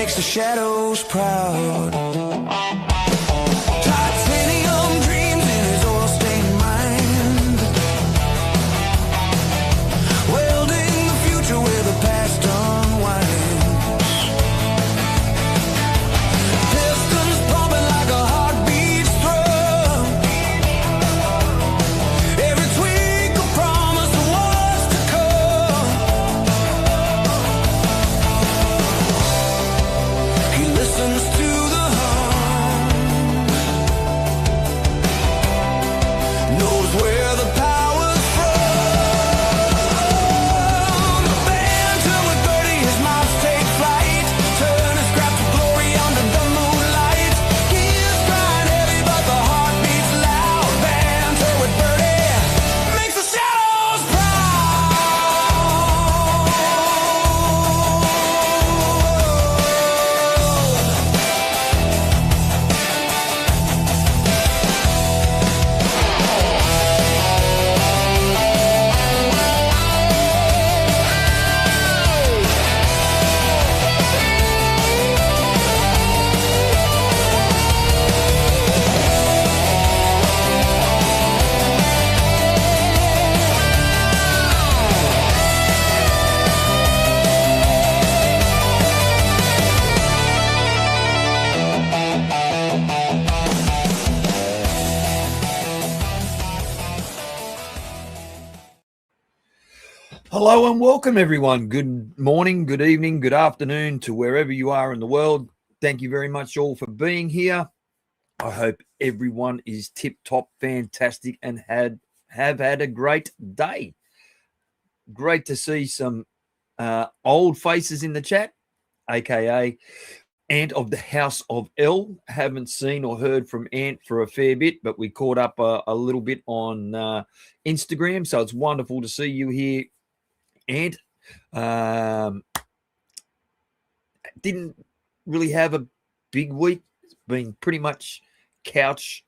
makes the shadows proud. Hello and welcome, everyone. Good morning, good evening, good afternoon to wherever you are in the world. Thank you very much all for being here. I hope everyone is tip-top, fantastic, and have had a great day. Great to see some old faces in the chat, aka Ant of the House of L. Haven't seen or heard from Ant for a fair bit, but we caught up a little bit on Instagram, so it's wonderful to see you here. And didn't really have a big week. It's been pretty much couch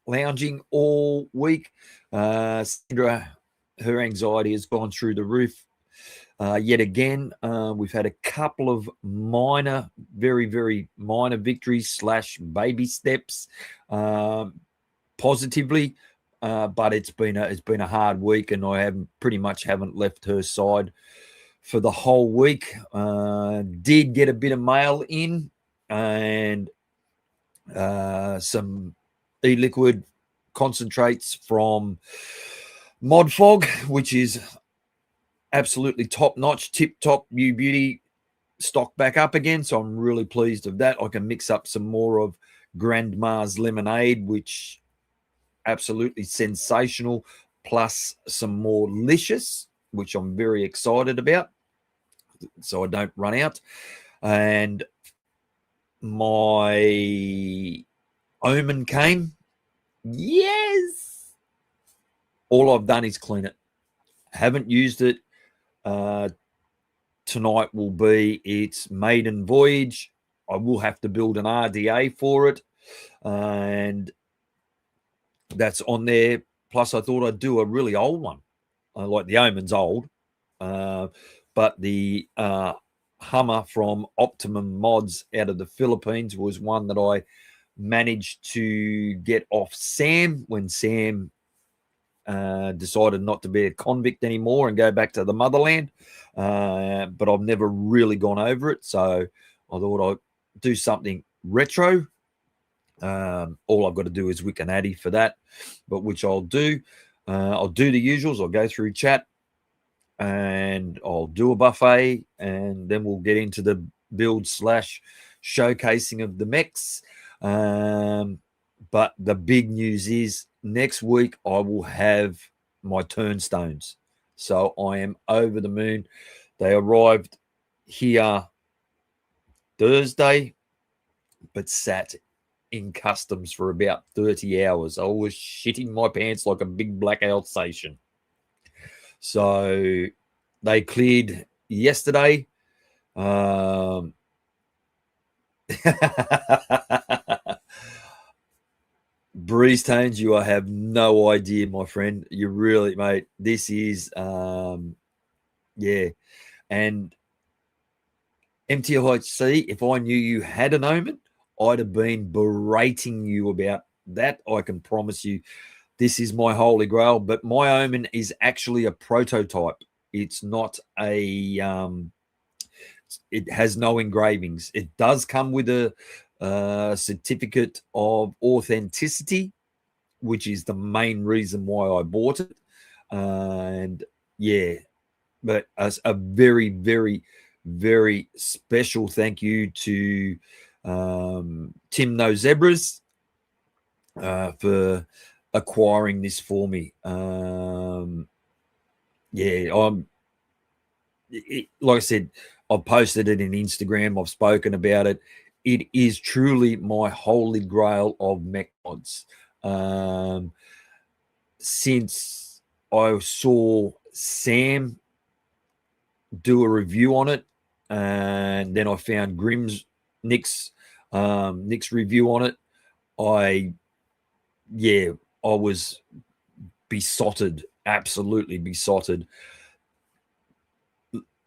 lounging all week. Sandra, her anxiety has gone through the roof yet again. We've had a couple of minor, very, very minor victories / baby steps positively. But it's been a hard week, and I haven't left her side for the whole week. Did get a bit of mail in and some e-liquid concentrates from ModFog, which is absolutely top-notch, tip-top, new beauty, stock back up again. So I'm really pleased of that. I can mix up some more of Grandma's lemonade, which absolutely sensational, plus some more Lcious, which I'm very excited about, so I don't run out. And my Omen came. Yes, all I've done is clean it. Haven't used it. Tonight will be its maiden voyage. I will have to build an RDA for it, and that's on there. Plus, I thought I'd do a really old one. Like the Omen's old, but the Hummer from Optimum Mods out of the Philippines was one that I managed to get off Sam when Sam decided not to be a convict anymore and go back to the motherland. But I've never really gone over it, so I thought I'd do something retro. All I've got to do is wick an addy for that, but which I'll do. I'll do the usuals. I'll go through chat and I'll do a buffet, and then we'll get into the build / showcasing of the mechs. But the big news is next week I will have my turnstones. So I am over the moon. They arrived here Thursday, but sat in customs for about 30 hours. I was shitting my pants like a big black Alsatian. So they cleared yesterday. Breeze Tones, you have no idea, my friend. You really, mate. This is, yeah. And MTLHC, if I knew you had an Omen, I'd have been berating you about that. I can promise you. This is my holy grail, but my Omen is actually a prototype. It's not a it has no engravings. It does come with a certificate of authenticity, which is the main reason why I bought it. And yeah, but a very, very, very special thank you to Tim No Zebras for acquiring this for me. Yeah, like I said, I've posted it in Instagram. I've spoken about it. It is truly my holy grail of mech mods. Since I saw Sam do a review on it, and then I found Nick's review on it, I was besotted, absolutely besotted.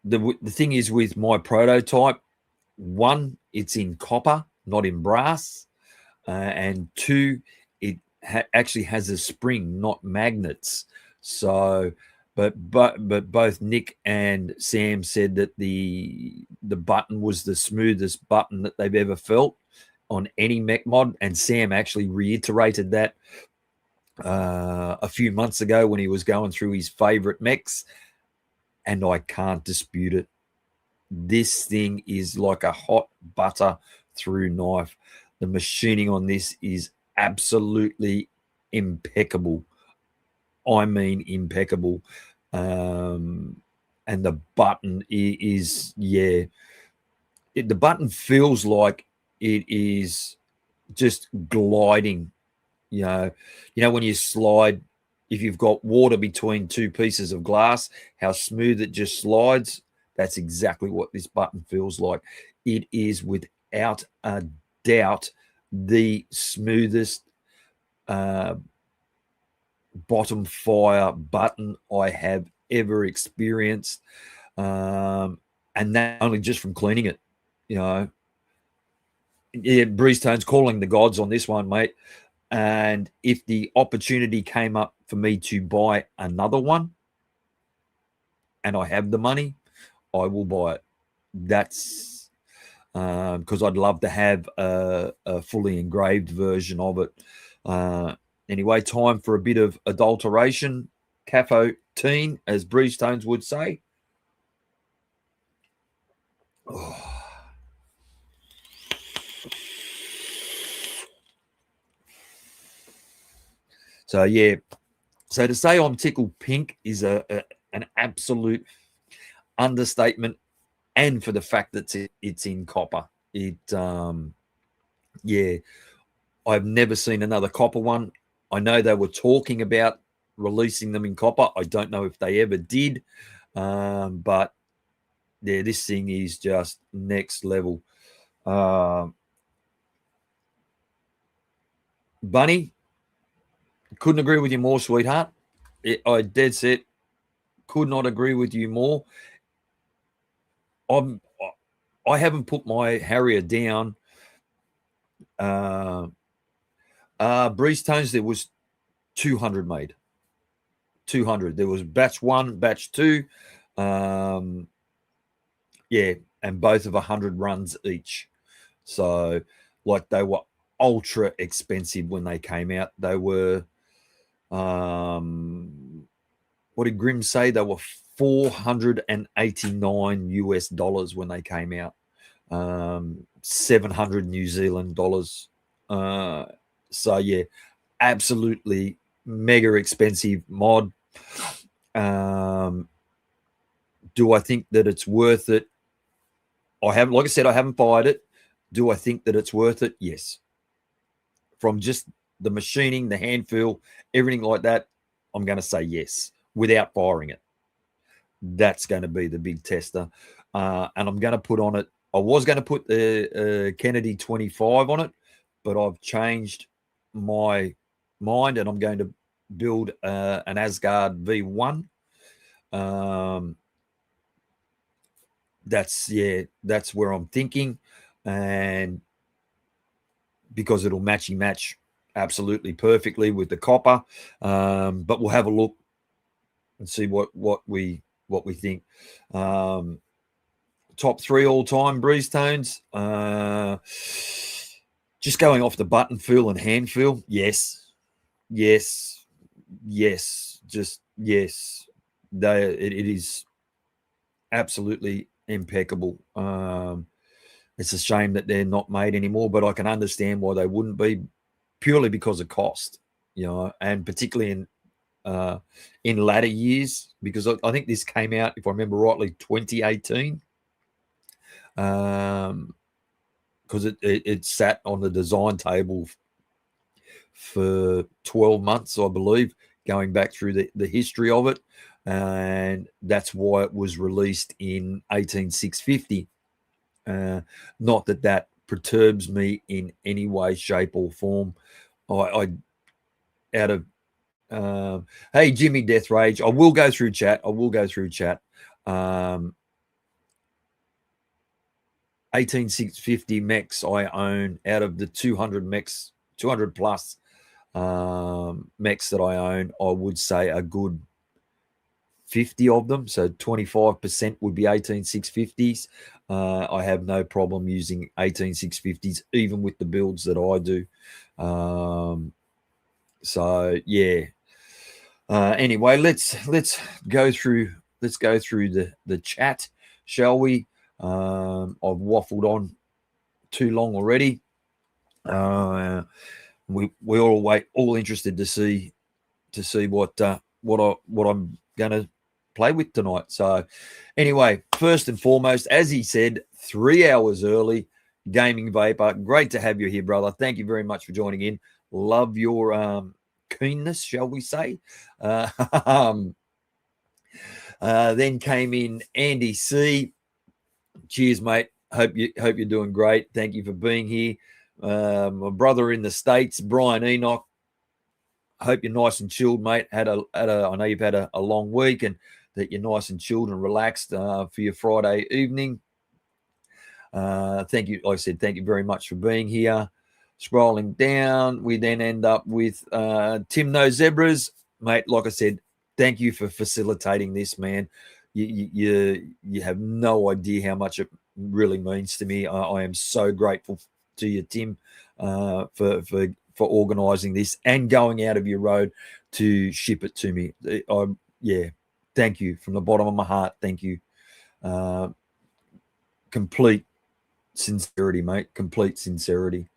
The thing is with my prototype, one, it's in copper, not in brass, and two, it actually has a spring, not magnets. So, but both Nick and Sam said that the button was the smoothest button that they've ever felt on any mech mod, and Sam actually reiterated that a few months ago when he was going through his favorite mechs, and I can't dispute it. This thing is like a hot butter through knife. The machining on this is absolutely impeccable. I mean impeccable. And the button is the button feels like it is just gliding. You know when you slide, if you've got water between two pieces of glass, how smooth it just slides. That's exactly what this button feels like. It is without a doubt the smoothest bottom fire button I have ever experienced. And that only just from cleaning it. Yeah, Breeze Tone's calling the gods on this one, mate. And if the opportunity came up for me to buy another one and I have the money, I will buy it. That's because I'd love to have a fully engraved version of it. Anyway, time for a bit of adulteration. Caffo teen, as Breeze Tones would say. Oh. So yeah, so to say I'm tickled pink is an absolute understatement, and for the fact that it's in copper. I've never seen another copper one. I know they were talking about releasing them in copper. I don't know if they ever did, but yeah, this thing is just next level. Bunny, couldn't agree with you more, sweetheart. I dead set could not agree with you more. I haven't put my Harrier down. Breeze Tones, there was 200 made. 200. There was batch 1, batch 2. And both of 100 runs each. So, like, they were ultra expensive when they came out. They were, what did Grim say? They were $489 when they came out. 700 New Zealand dollars. So, yeah, absolutely mega expensive mod. Do I think that it's worth it? I haven't bought it. Do I think that it's worth it? Yes. From just the machining, the hand feel, everything like that, I'm going to say yes without firing it. That's going to be the big tester. And I'm going to put on it. I was going to put the Kennedy 25 on it, but I've changed my mind and I'm going to build an Asgard V1. that's where I'm thinking, and because it'll match absolutely perfectly with the copper. But we'll have a look and see what we think. Top 3 all-time breeze tones. Just going off the button feel and hand feel, yes. Just yes. It is absolutely impeccable. It's a shame that they're not made anymore, but I can understand why they wouldn't be, purely because of cost, and particularly in latter years, because I think this came out, if I remember rightly, 2018. Because it sat on the design table for 12 months, I believe, going back through the history of it, and that's why it was released in 18650. Not that perturbs me in any way, shape, or form. I out of hey, Jimmy Death Rage, I will go through chat. 18650 mechs I own, out of the 200 mechs, 200 plus mechs that I own, I would say a good 50 of them, so 25% would be 18650s. I have no problem using 18650s, even with the builds that I do. So yeah. Anyway, let's go through the chat, shall we? I've waffled on too long already. We're all interested to see what I'm going to play with tonight. So anyway, first and foremost, as he said, 3 hours early, Gaming Vapor, great to have you here, brother. Thank you very much for joining in. Love your keenness, shall we say. Then came in Andy C. Cheers, mate. Hope you're doing great. Thank you for being here. My brother in the States, Brian Enoch. Hope you're nice and chilled, mate. I know you've had a long week, and that you're nice and chilled and relaxed for your Friday evening. Thank you. Like I said, thank you very much for being here. Scrolling down, we then end up with Tim No Zebras, mate. Like I said, thank you for facilitating this, man. You have no idea how much it really means to me. I am so grateful to you, Tim, for organising this and going out of your road to ship it to me. Thank you from the bottom of my heart. Thank you. Complete sincerity, mate. Complete sincerity.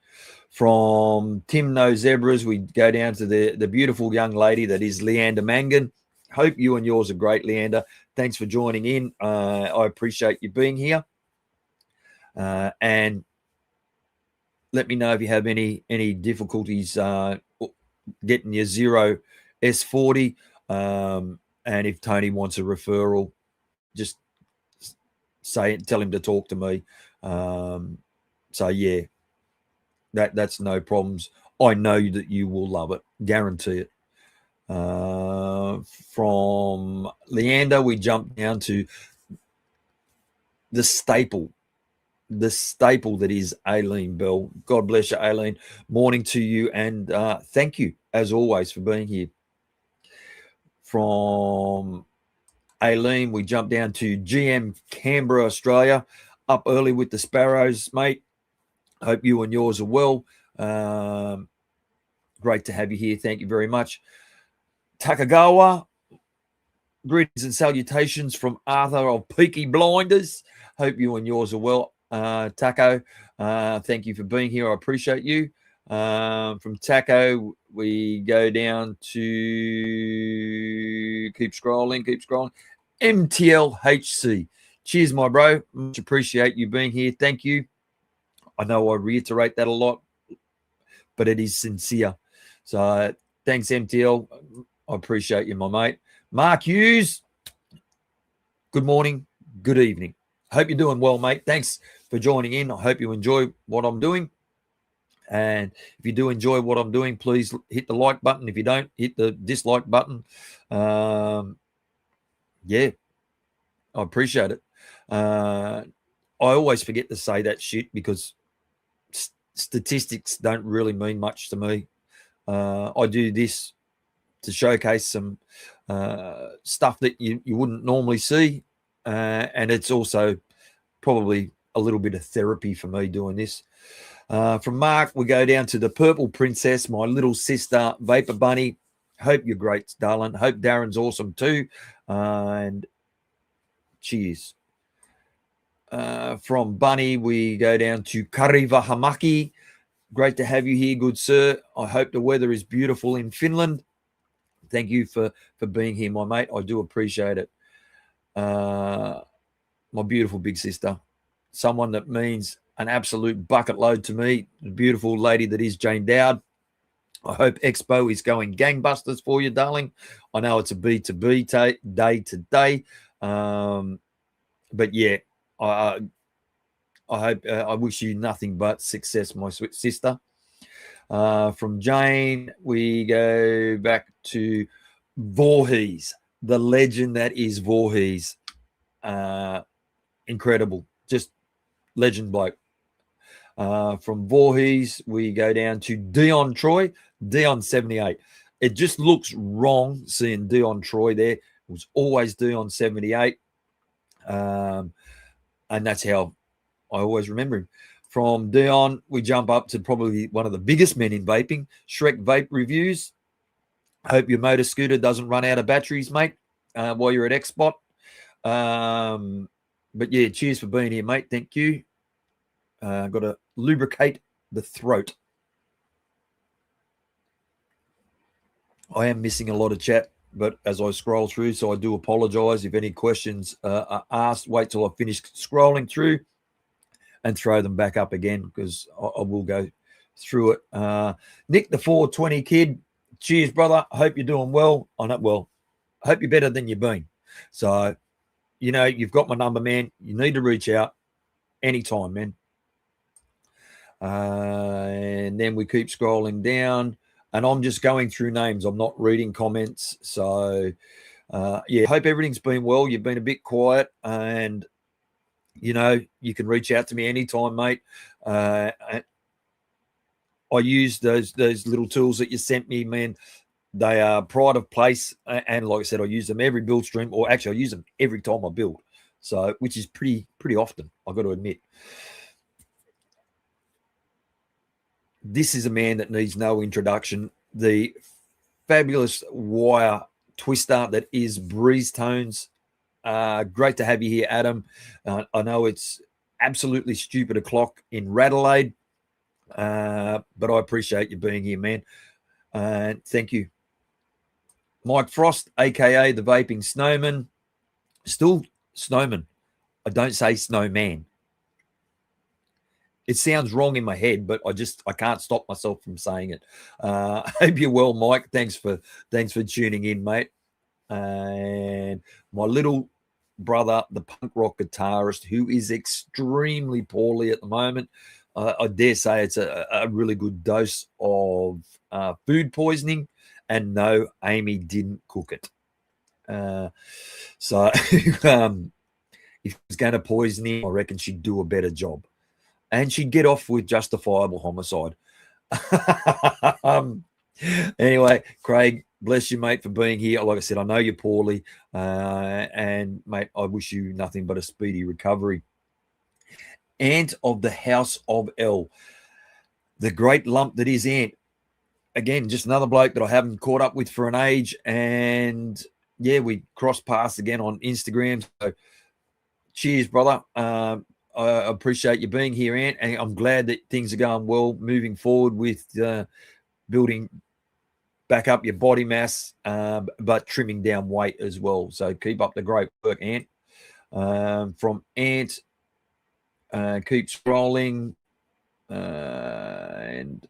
From Tim No Zebras, we go down to the beautiful young lady that is Leander Mangan. Hope you and yours are great, Leander. Thanks for joining in. I appreciate you being here. And let me know if you have any difficulties getting your Zero S40. And if Tony wants a referral, just tell him to talk to me. So yeah, that's no problems. I know that you will love it, guarantee it. From Leander, we jump down to the staple that is Aileen Bell. God bless you, Aileen. Morning to you, and thank you as always for being here. From Aileen, we jump down to GM Canberra, Australia. Up early with the Sparrows, mate. Hope you and yours are well. Great to have you here. Thank you very much. Takagawa, greetings and salutations from Arthur of Peaky Blinders. Hope you and yours are well. Taco, thank you for being here. I appreciate you. From Taco, we go down to keep scrolling. MTLHC. Cheers, my bro. Much appreciate you being here. Thank you. I know I reiterate that a lot, but it is sincere. So thanks, MTL. I appreciate you, my mate. Mark Hughes, good morning, good evening. Hope you're doing well, mate. Thanks for joining in. I hope you enjoy what I'm doing. And if you do enjoy what I'm doing, please hit the like button. If you don't, hit the dislike button. Yeah, I appreciate it. I always forget to say that shit because statistics don't really mean much to me. I do this to showcase some stuff that you wouldn't normally see, and it's also probably a little bit of therapy for me doing this. From Mark, we go down to the Purple Princess, my little sister, Vapor Bunny. Hope you're great, darling. Hope Darren's awesome too. And cheers. From Bunny, we go down to Kariva Hamaki. Great to have you here, good sir. I hope the weather is beautiful in Finland. Thank you for being here, my mate. I do appreciate it. My beautiful big sister, someone that means an absolute bucket load to me, the beautiful lady that is Jane Dowd. I hope Expo is going gangbusters for you, darling. I know it's a B2B day today. But yeah, I hope, I wish you nothing but success, my sweet sister. From Jane, we go back to Voorhees, the legend that is Voorhees. Incredible, just legend bloke. From Voorhees, we go down to Dion Troy, Dion 78. It just looks wrong seeing Dion Troy there. It was always Dion 78. And that's how I always remember him. From Dion, we jump up to probably one of the biggest men in vaping, Shrek Vape Reviews. Hope your motor scooter doesn't run out of batteries, mate, while you're at Xbot. But yeah, cheers for being here, mate. Thank you. Got to lubricate the throat. I am missing a lot of chat, but as I scroll through, so I do apologize if any questions are asked. Wait till I finish scrolling through and throw them back up again because I will go through it. Nick, the 420 kid, cheers, brother. I hope you're doing well. I hope you're better than you've been. So, you know, you've got my number, man. You need to reach out anytime, man. And then we keep scrolling down, and I'm just going through names. I'm not reading comments. So, yeah, hope everything's been well. You've been a bit quiet, and you know, you can reach out to me anytime, mate. I use those little tools that you sent me, man. They are pride of place, and like I said, I use them every build stream, or actually, I use them every time I build. So, which is pretty often, I've got to admit. This is a man that needs no introduction. The fabulous wire twister that is Breeze Tones. Great to have you here, Adam. I know it's absolutely stupid o'clock in Radelaide, but I appreciate you being here, man. Thank you. Mike Frost, a.k.a. the Vaping Snowman. Still Snowman. I don't say Snowman. It sounds wrong in my head, but I can't stop myself from saying it. Hope you're well, Mike. Thanks for tuning in, mate. And my little brother, the punk rock guitarist, who is extremely poorly at the moment. I dare say it's a really good dose of food poisoning. And no, Amy didn't cook it. So if it was going to poison him, I reckon she'd do a better job. And she'd get off with justifiable homicide. Anyway, Craig, bless you, mate, for being here. Like I said, I know you're poorly. And, mate, I wish you nothing but a speedy recovery. Ant of the House of L. The great lump that is Ant. Again, just another bloke that I haven't caught up with for an age. And, yeah, we crossed paths again on Instagram. So, cheers, brother. I appreciate you being here, Ant, and I'm glad that things are going well moving forward with building back up your body mass, but trimming down weight as well. So keep up the great work, Ant. From Ant, keep scrolling, and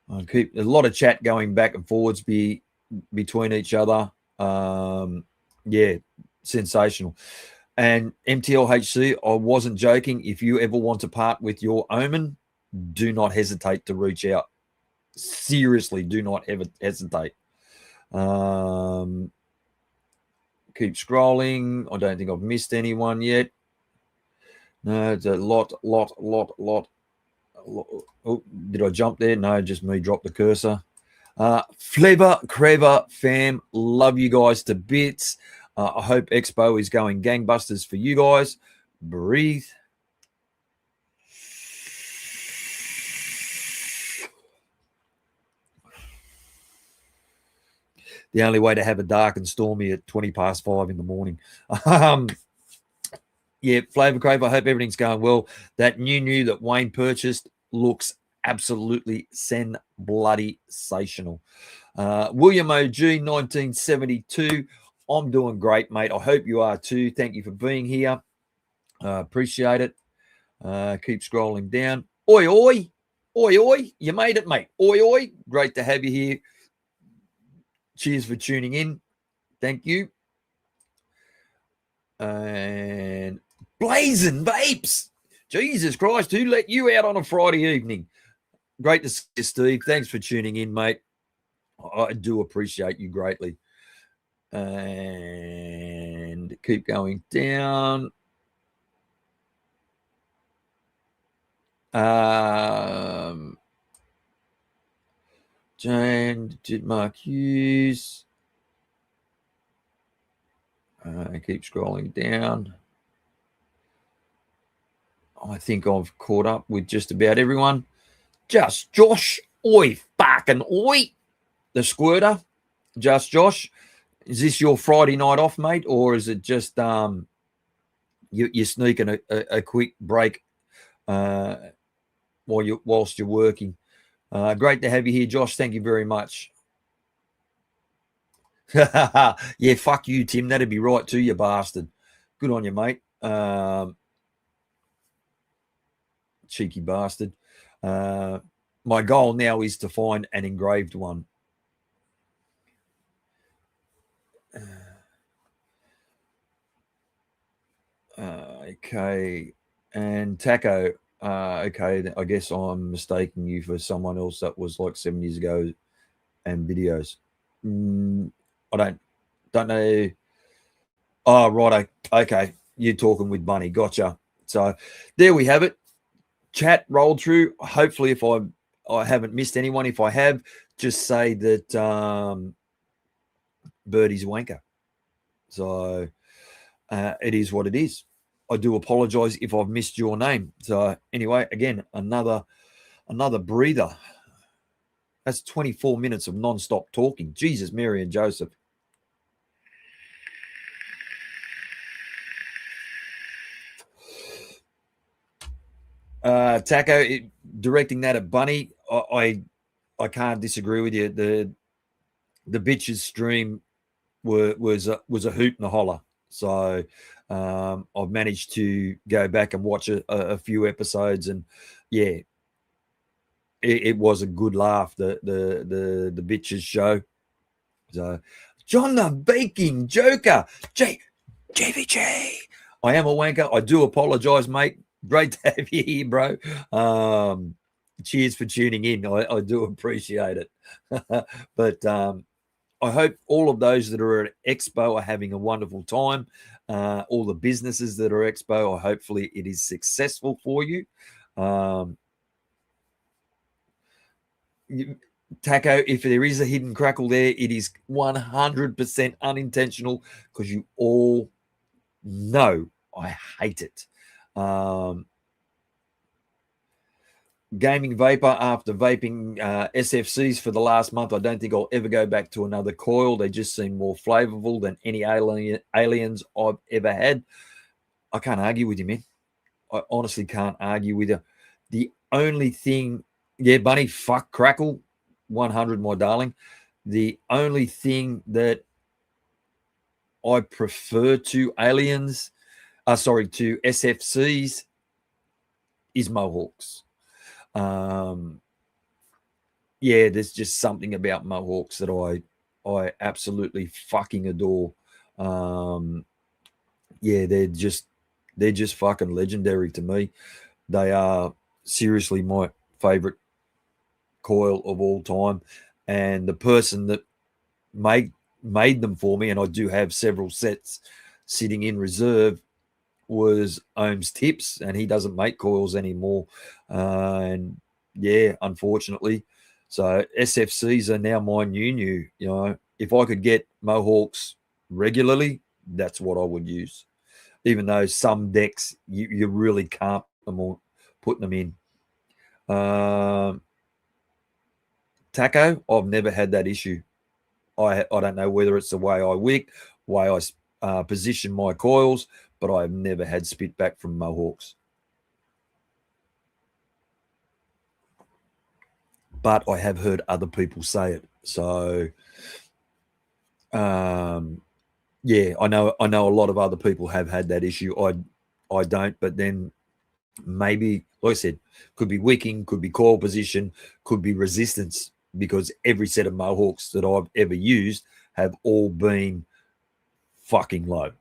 I keep a lot of chat going back and forwards between each other. Yeah, sensational. And MTLHC, I wasn't joking. If you ever want to part with your Omen, do not hesitate to reach out. Seriously, do not ever hesitate. Keep scrolling. I don't think I've missed anyone yet. No, it's a lot. Oh, did I jump there? No, just me drop the cursor. Flavour Craver fam, love you guys to bits. I hope Expo is going gangbusters for you guys. Breathe. The only way to have a dark and stormy at 5:20 in the morning. Yeah, Flavour Craver, I hope everything's going well. That new that Wayne purchased looks absolutely bloody-sational. William OG 1972. I'm doing great, mate. I hope you are too. Thank you for being here. Appreciate it. Keep scrolling down. Oi, oi. Oi, oi. You made it, mate. Oi, oi. Great to have you here. Cheers for tuning in. Thank you. And Blazing Vapes. Jesus Christ, who let you out on a Friday evening? Great to see you, Steve. Thanks for tuning in, mate. I do appreciate you greatly. And keep going down. Jane did Mark Hughes. Keep scrolling down. I think I've caught up with just about everyone. Just Josh. Oi, fucking oi. The squirter. Just Josh. Is this your Friday night off, mate? Or is it just you're sneaking a quick break whilst you're working? Great to have you here, Josh. Thank you very much. Yeah, fuck you, Tim. That'd be right too, you bastard. Good on you, mate. Cheeky bastard. My goal now is to find an engraved one. Okay. And Taco. Okay, I guess I'm mistaking you for someone else that was like 7 years ago and videos. I don't know. Oh, right. Okay. You're talking with Bunny. Gotcha. So there we have it. Chat rolled through. Hopefully, if I haven't missed anyone, if I have, just say that Birdy's a wanker. So it is what it is. I do apologize if I've missed your name. So anyway, again, another breather. That's 24 minutes of non-stop talking. Jesus, Mary and Joseph. Taco, directing that at Bunny, I can't disagree with you. The bitches stream was a hoot and a holler. So I've managed to go back and watch a few episodes, and yeah, it was a good laugh. The bitches show. So John the Baking Joker, JVJ. I am a wanker. I do apologize, mate. Great to have you here, bro. Cheers for tuning in. I do appreciate it. But I hope all of those that are at Expo are having a wonderful time. All the businesses that are Expo, hopefully it is successful for you. Taco, if there is a hidden crackle there, it is 100% unintentional because you all know I hate it. Gaming vapor, after vaping SFCs for the last month, I don't think I'll ever go back to another coil. They just seem more flavorful than any aliens I've ever had. I can't argue with you, man. I honestly can't argue with you. The only thing, yeah, Bunny, fuck crackle, 100, my darling. The only thing that I prefer to aliens, to SFCs is Mohawks. Yeah, there's just something about Mohawks that I absolutely fucking adore. Yeah, they're just fucking legendary to me. They are seriously my favorite coil of all time, and the person that made them for me, and I do have several sets sitting in reserve, was Ohm's Tips, and he doesn't make coils anymore. And yeah, unfortunately. So SFCs are now my new. You know, if I could get Mohawks regularly, that's what I would use. Even though some decks you really can't put them in. Taco, I've never had that issue. I don't know whether it's the way I wick, way I position my coils, but I've never had spit back from Mohawks. But I have heard other people say it. So, yeah, I know a lot of other people have had that issue. I don't, but then maybe, like I said, could be wicking, could be coil position, could be resistance, because every set of Mohawks that I've ever used have all been fucking low,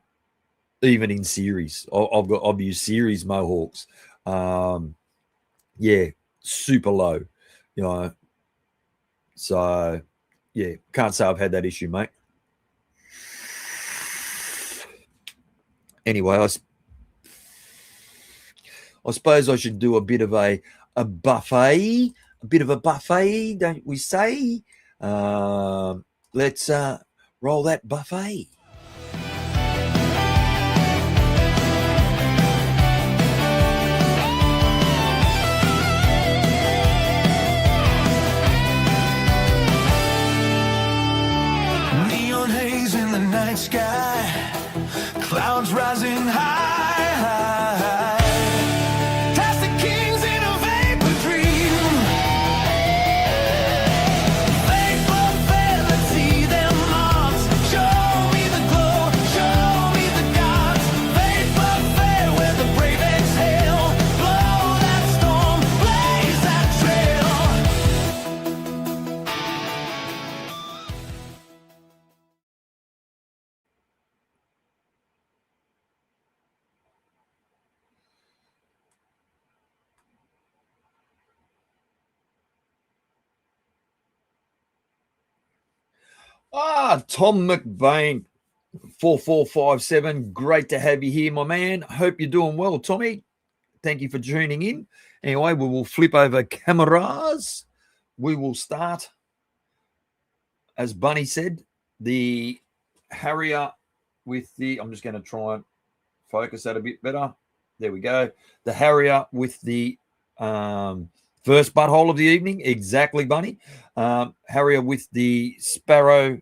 even in series. I've used series Mohawks. Yeah, super low, you know. So yeah, can't say I've had that issue, mate. Anyway, I suppose I should do a bit of a buffet, don't we say? Let's roll that buffet. Neon haze in the night sky, clouds rising high. Plastic kings in a vapor dream. Faithful fair, let's see them marks. Show me the glow, show me the gods. Faithful fair, where the brave exhale. Blow that storm, blaze that trail. Tom McVeigh, 4457. Great to have you here, my man. Hope you're doing well, Tommy. Thank you for tuning in. Anyway, we will flip over cameras. We will start, as Bunny said, the Harrier with the, I'm just going to try and focus that a bit better. There we go. The Harrier with the first butthole of the evening. Exactly, Bunny. Harrier with the Sparrow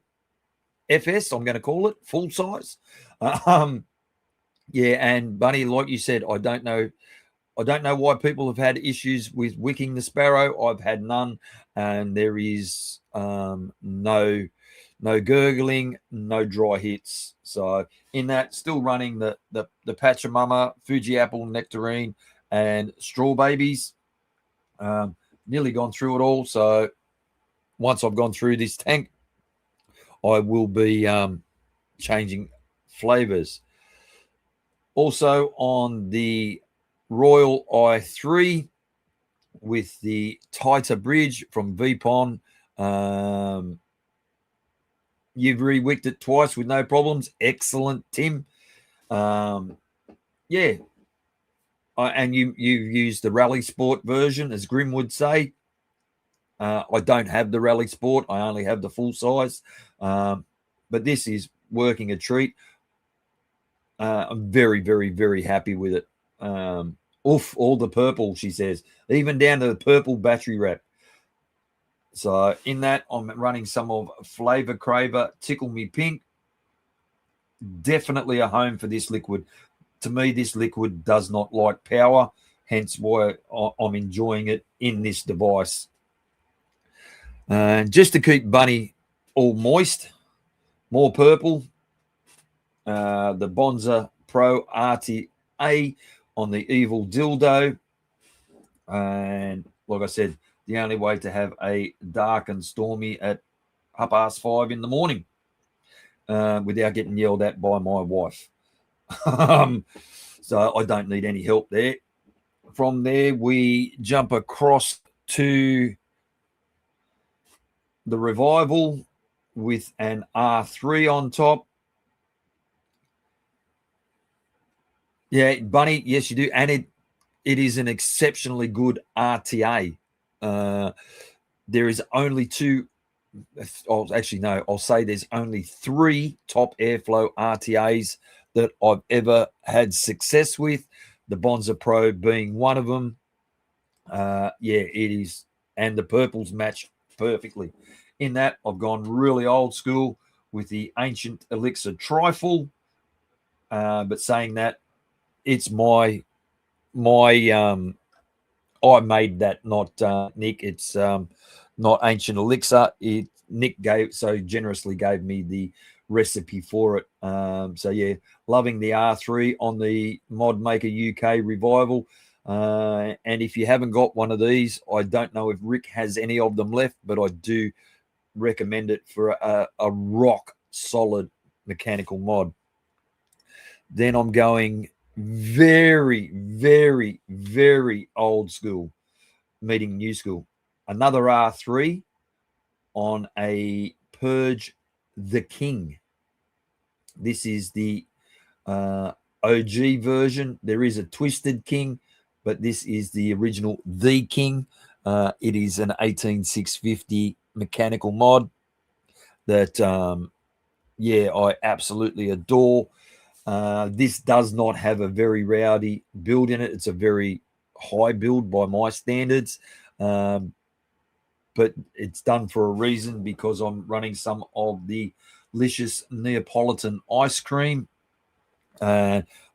FS, I'm going to call it, full size. Yeah, and Bunny, like you said, I don't know why people have had issues with wicking the Sparrow. I've had none, and there is no gurgling, no dry hits. So in that, still running the Pachamama, Fuji Apple, Nectarine, and Straw Babies. Nearly gone through it all. So once I've gone through this tank, I will be changing flavors. Also on the Royal i3 with the tighter bridge from VPON. You've re-wicked it twice with no problems. Excellent, Tim. Yeah. And you've used the Rally Sport version, as Grim would say. I don't have the Rally Sport. I only have the full size. But this is working a treat. I'm very, very, very happy with it. Oof, all the purple, she says, even down to the purple battery wrap. So in that, I'm running some of Flavour Craver, Tickle Me Pink. Definitely a home for this liquid. To me, this liquid does not like power, hence why I'm enjoying it in this device. Just to keep Bunny all moist, more purple. The Bonza Pro RTA on the Evil Dildo. And like I said, the only way to have a dark and stormy at 5:30 in the morning without getting yelled at by my wife. So I don't need any help there. From there, we jump across to the Revival with an R3 on top. Yeah, Bunny, yes, you do. And it is an exceptionally good RTA. There is only two. Actually, no, I'll say there's only 3 top airflow RTAs that I've ever had success with. The Bonza Pro being one of them. Yeah, it is. And the purples match perfectly. In that, I've gone really old school with the Ancient Elixir Trifle. But saying that, it's my I made that, not Nick. It's not Ancient Elixir. Nick so generously gave me the recipe for it. So yeah, loving the R3 on the Mod Maker UK revival. And if you haven't got one of these, I don't know if Rick has any of them left, but I do recommend it for a rock solid mechanical mod. Then I'm going very, very, very old school, meeting new school. Another R3 on a Purge the King. This is the OG version. There is a Twisted King, but this is the original The King. It is an 18650 mechanical mod that, yeah, I absolutely adore. This does not have a very rowdy build in it. It's a very high build by my standards. But it's done for a reason, because I'm running some of the Lcious Neapolitan ice cream,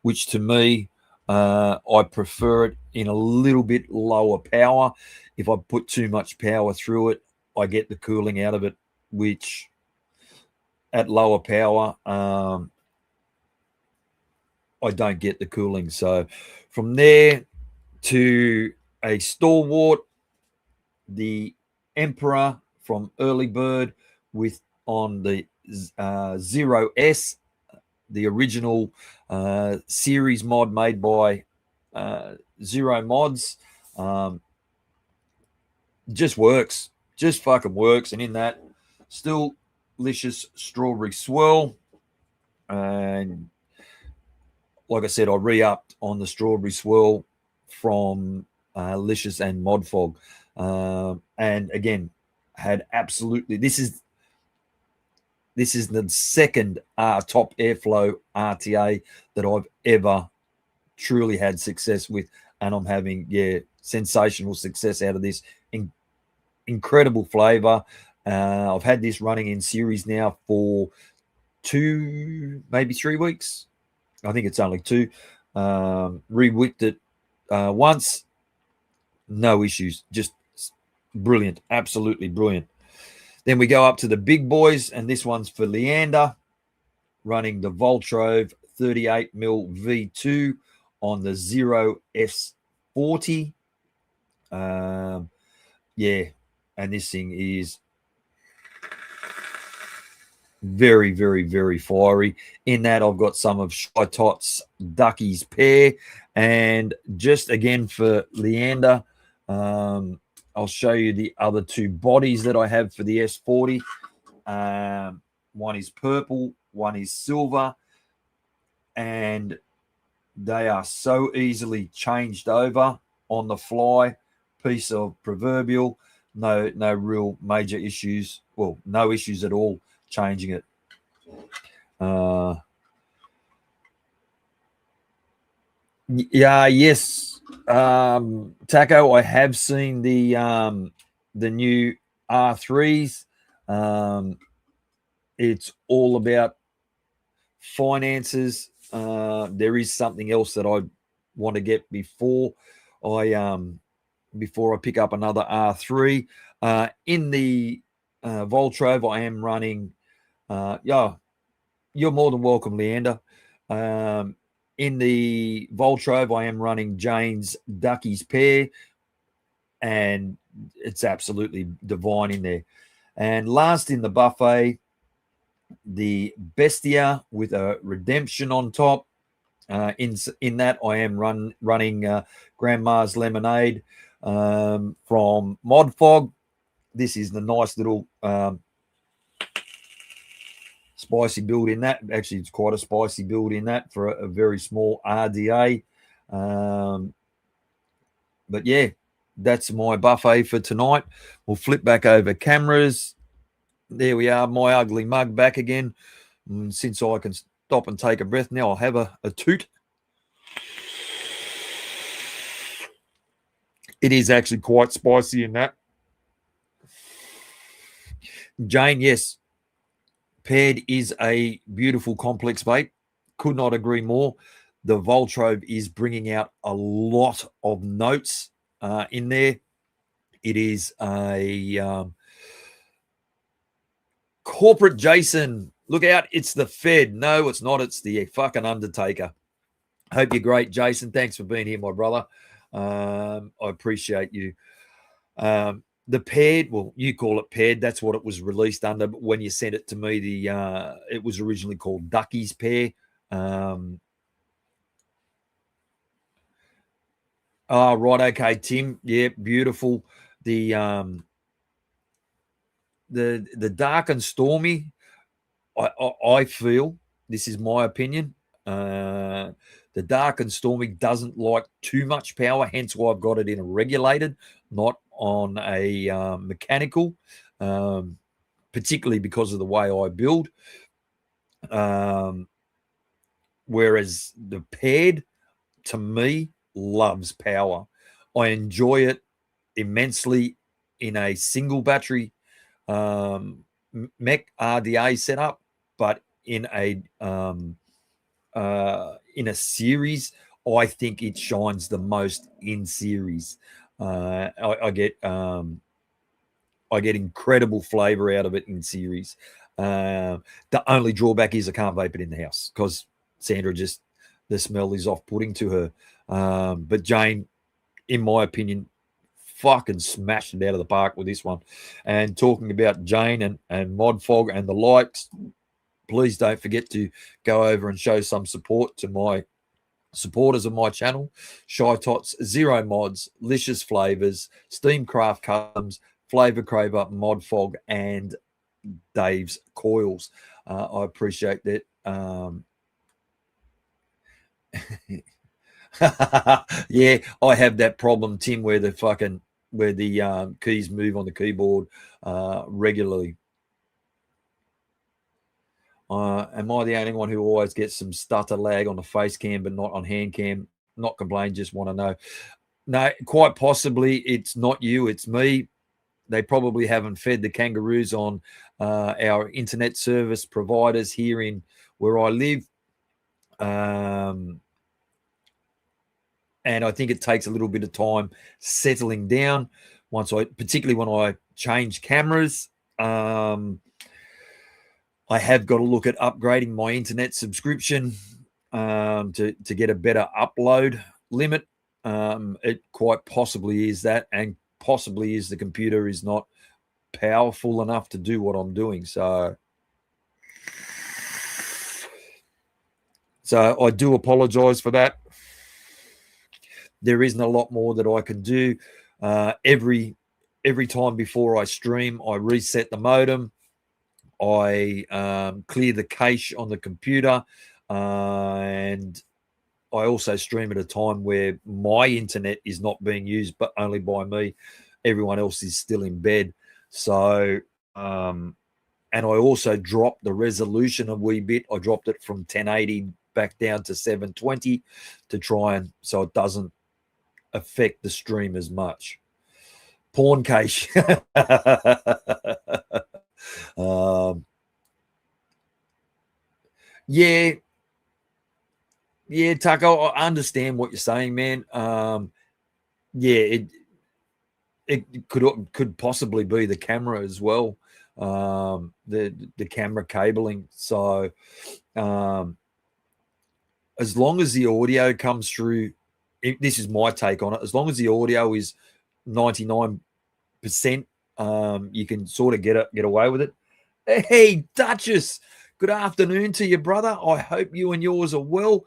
which to me, I prefer it in a little bit lower power. If I put too much power through it, I get the cooling out of it, which at lower power, I don't get the cooling. So from there to a stalwart, the Emperor from Early Bird, with on the 0S, the original series mod made by Zero Mods. Just works, just fucking works. And in that, still Lcious Strawberry Swirl. And like I said, I re-upped on the Strawberry Swirl from Lcious and ModFog. And again, had absolutely, this is the second top airflow RTA that I've ever truly had success with, and I'm having, yeah, sensational success out of this. Incredible flavor. I've had this running in series now for 2, maybe 3 weeks. I think it's only 2. Re-wicked it once, no issues, just brilliant, absolutely brilliant. Then we go up to the big boys, and this one's for Leander, running the Voltrove 38mm V2 on the 0S40. Yeah, and this thing is very, very, very fiery. In that, I've got some of Shytots Ducky's Pair, and just again for Leander, I'll show you the other 2 bodies that I have for the S40. One is purple, one is silver, and they are so easily changed over on the fly. Piece of proverbial, no real major issues. Well, no issues at all changing it. Yeah, yes. Taco, I have seen the new R3s. It's all about finances. There is something else that I want to get before I pick up another R3. In the Voltrove, I am running. Yeah, you're more than welcome, Leander. In the Voltrove, I am running Jane's Ducky's Pair, and it's absolutely divine in there. And last in the buffet, the Bestia with a redemption on top. In that, I am running Grandma's Lemonade from ModFog. This is the nice little spicy build in that. Actually, it's quite a spicy build in that for a very small RDA. But yeah, that's my buffet for tonight. We'll flip back over cameras. There we are, my ugly mug back again. And since I can stop and take a breath now, I'll have a toot. It is actually quite spicy in that. Jane, yes, paired is a beautiful complex bait. Could not agree more. The Voltrove is bringing out a lot of notes in there. It is a corporate Jason. Look out, it's the Fed. No, it's not. It's the fucking Undertaker. Hope you're great, Jason. Thanks for being here, my brother. I appreciate you. The paired, well, you call it paired. That's what it was released under. But when you sent it to me, it was originally called Ducky's Pair. Oh, right. Okay, Tim. Yeah, beautiful. The dark and stormy. I feel, this is my opinion. The dark and stormy doesn't like too much power, hence why I've got it in a regulated, not on a mechanical, particularly because of the way I build. Whereas the paired, to me, loves power. I enjoy it immensely in a single battery mech RDA setup, but in a series, I think it shines the most in series. I get incredible flavor out of it in series. The only drawback is I can't vape it in the house because Sandra just, the smell is off-putting to her. But Jane, in my opinion, fucking smashed it out of the park with this one. And talking about Jane and ModFog and the likes, please don't forget to go over and show some support to my supporters of my channel: Shytots, Zero Mods, Lcious Flavours, SteamCraft Customs, Flavour Craver, ModFog, and Dave's Coils. I appreciate that. Yeah, I have that problem, Tim, where the keys move on the keyboard regularly. Am I the only one who always gets some stutter lag on the face cam but not on hand cam? Not complain, just want to know. No, quite possibly it's not you, it's me. They probably haven't fed the kangaroos on our internet service providers here in where I live. And I think it takes a little bit of time settling down particularly when I change cameras. I have got to look at upgrading my internet subscription to get a better upload limit. It quite possibly is that, and possibly is the computer is not powerful enough to do what I'm doing. So I do apologize for that. There isn't a lot more that I can do. Every time before I stream, I reset the modem. I clear the cache on the computer, and I also stream at a time where my internet is not being used, but only by me. Everyone else is still in bed. So, and I also dropped the resolution a wee bit. I dropped it from 1080 back down to 720 to try and so it doesn't affect the stream as much. Porn cache. Yeah, Taco, I understand what you're saying, man. Yeah, it could possibly be the camera as well, the camera cabling. So, as long as the audio comes through, this is my take on it. As long as the audio is 99%, you can sort of get away with it. Hey, Duchess, good afternoon to you, brother. I hope you and yours are well.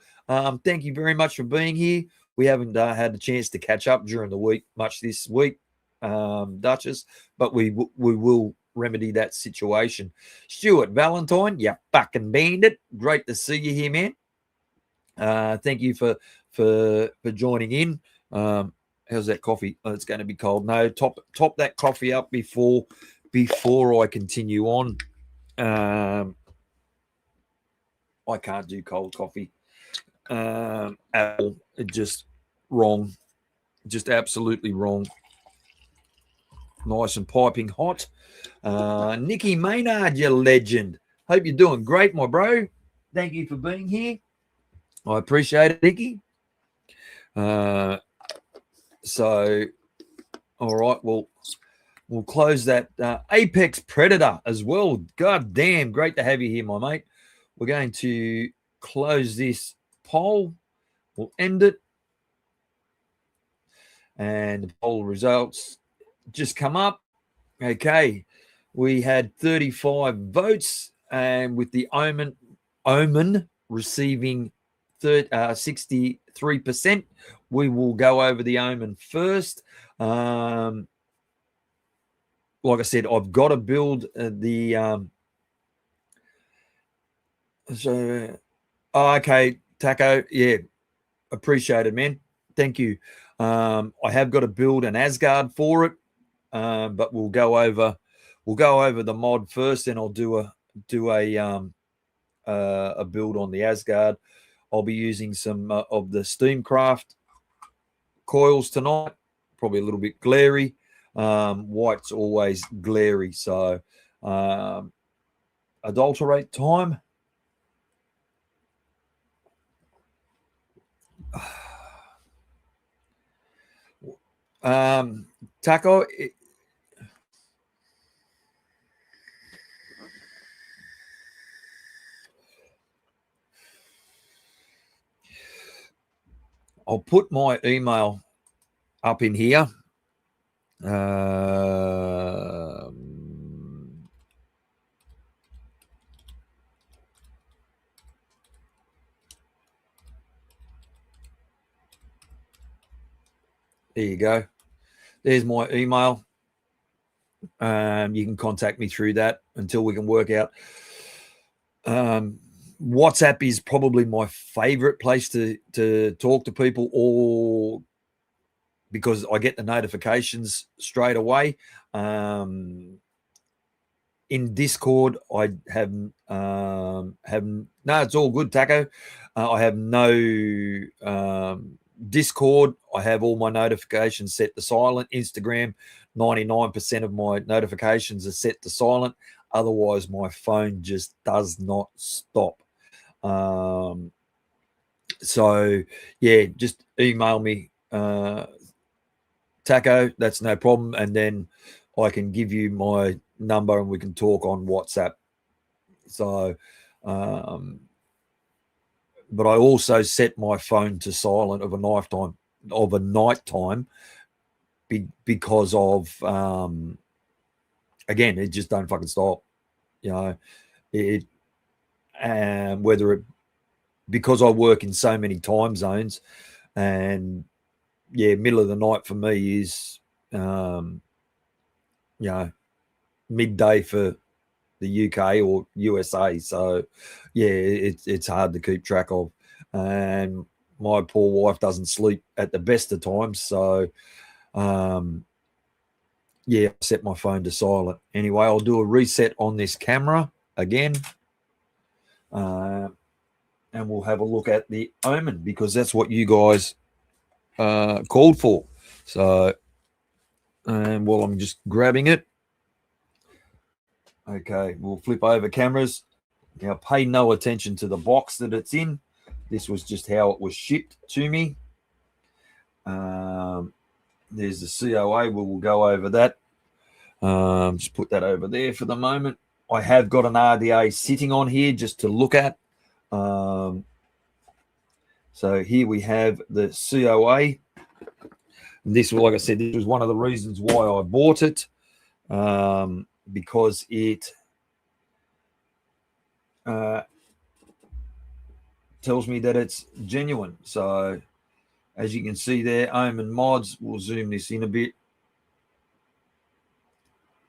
Thank you very much for being here. We haven't had a chance to catch up during the week much this week, Duchess, but we will remedy that situation. Stuart Valentine, you fucking bandit. Great to see you here, man. Thank you for joining in. How's that coffee? Oh, it's going to be cold. No, top that coffee up before I continue on. I can't do cold coffee. Apple, just wrong, just absolutely wrong. Nice and piping hot. Nicky Maynard, you legend. Hope you're doing great, my bro. Thank you for being here. I appreciate it, Nicky. So, all right, we'll close that. Apex Predator as well. God damn, great to have you here, my mate. We're going to close this poll. We'll end it. And the poll results just come up. Okay, we had 35 votes, and with the Omen receiving 63%. We will go over the Omen first. Like I said, I've got to build the okay, Taco. Yeah, appreciate it, man. Thank you. I have got to build an Asgard for it, but we'll go over the mod first, and I'll do a build on the Asgard. I'll be using some of the SteamCraft coils tonight. Probably a little bit glary. White's always glary, so adulterate time. Taco. I'll put my email up in here. There you go. There's my email. You can contact me through that until we can work out. WhatsApp is probably my favorite place to talk to people, or because I get the notifications straight away. In Discord, I have no, it's all good, Taco. I have no Discord. I have all my notifications set to silent. Instagram, 99% of my notifications are set to silent. Otherwise, my phone just does not stop. So yeah, just email me, Taco. That's no problem, and then I can give you my number and we can talk on WhatsApp. So, but I also set my phone to silent of a night time, because of again, it just don't fucking stop. You know, it whether it, because I work in so many time zones, and yeah, middle of the night for me is midday for the UK or USA. So yeah, it's hard to keep track of, and my poor wife doesn't sleep at the best of times. So yeah, I set my phone to silent. Anyway, I'll do a reset on this camera again, and we'll have a look at the Omen, because that's what you guys called for. So, and while I'm just grabbing it, okay, we'll flip over cameras. Now, pay no attention to the box that it's in. This was just how it was shipped to me. There's the COA. We'll go over that. Just put that over there for the moment. I have got an RDA sitting on here just to look at. So here we have the COA. This, like I said, this was one of the reasons why I bought it, because it tells me that it's genuine. So as you can see there, Omen Mods, we'll zoom this in a bit.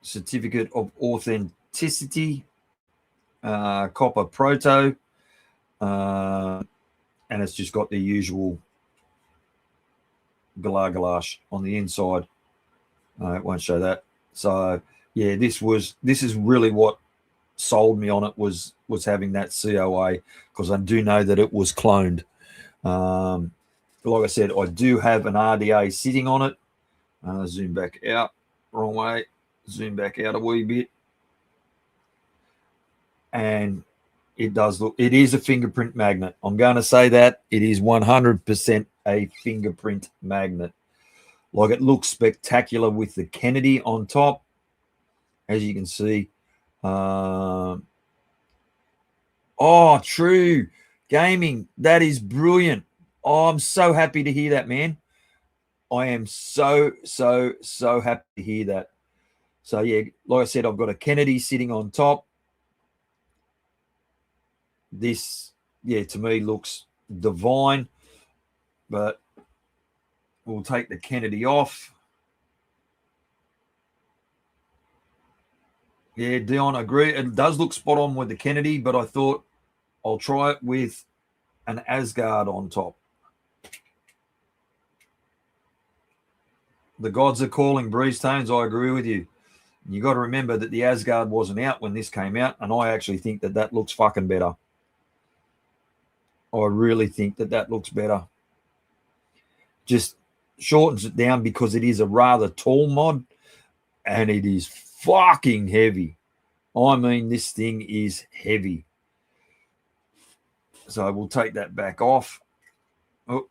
certificate of authenticity, copper proto, and it's just got the usual galash on the inside. It won't show that. So yeah, this is really what sold me on it, was having that COA, because I do know that it was cloned. Like I said, I do have an RDA sitting on it. Zoom back out, wrong way, zoom back out a wee bit. And it does look, it is a fingerprint magnet. I'm going to say that it is 100% a fingerprint magnet. Like, it looks spectacular with the Kennedy on top, as you can see. Oh, true gaming. That is brilliant. Oh, I'm so happy to hear that, man. I am so happy to hear that. So yeah, like I said, I've got a Kennedy sitting on top. This, yeah, to me looks divine, but we'll take the Kennedy off. Yeah, Dion, I agree. It does look spot on with the Kennedy, but I thought I'll try it with an Asgard on top. The gods are calling, Breeze Tones. I agree with you. You got to remember that the Asgard wasn't out when this came out, and I actually think that that looks fucking better. I really think that that looks better. Just shortens it down because it is a rather tall mod, and it is fucking heavy. I mean, this thing is heavy. So we'll take that back off. Oh.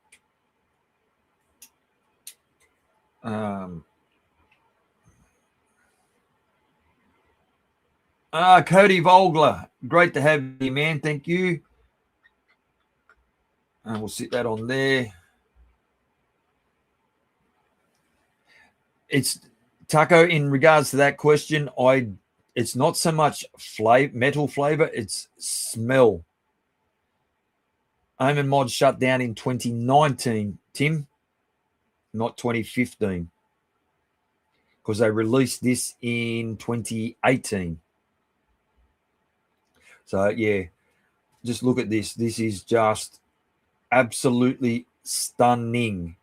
Cody Vogler, great to have you, man. Thank you. And we'll sit that on there. It's Taco, in regards to that question, it's not so much metal flavor, it's smell. Omen Mods shut down in 2019, Tim, not 2015, because they released this in 2018. So yeah, just look at this. This is just absolutely stunning.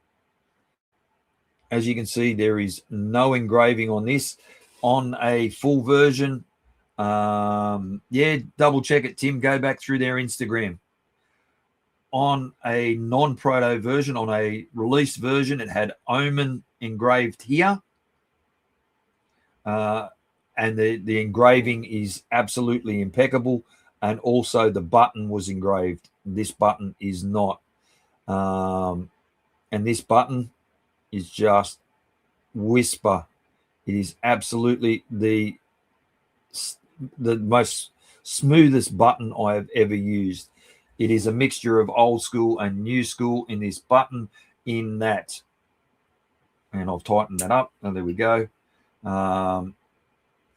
As you can see, there is no engraving on this. On a full version, yeah, double check it, Tim. Go back through their Instagram. On a non-proto version, on a released version, it had Omen engraved here. And the engraving is absolutely impeccable. And also the button was engraved. This button is not. And this button is just whisper. It is absolutely the most smoothest button I have ever used. It is a mixture of old school and new school in this button, in that. And I've tightened that up. And there we go. I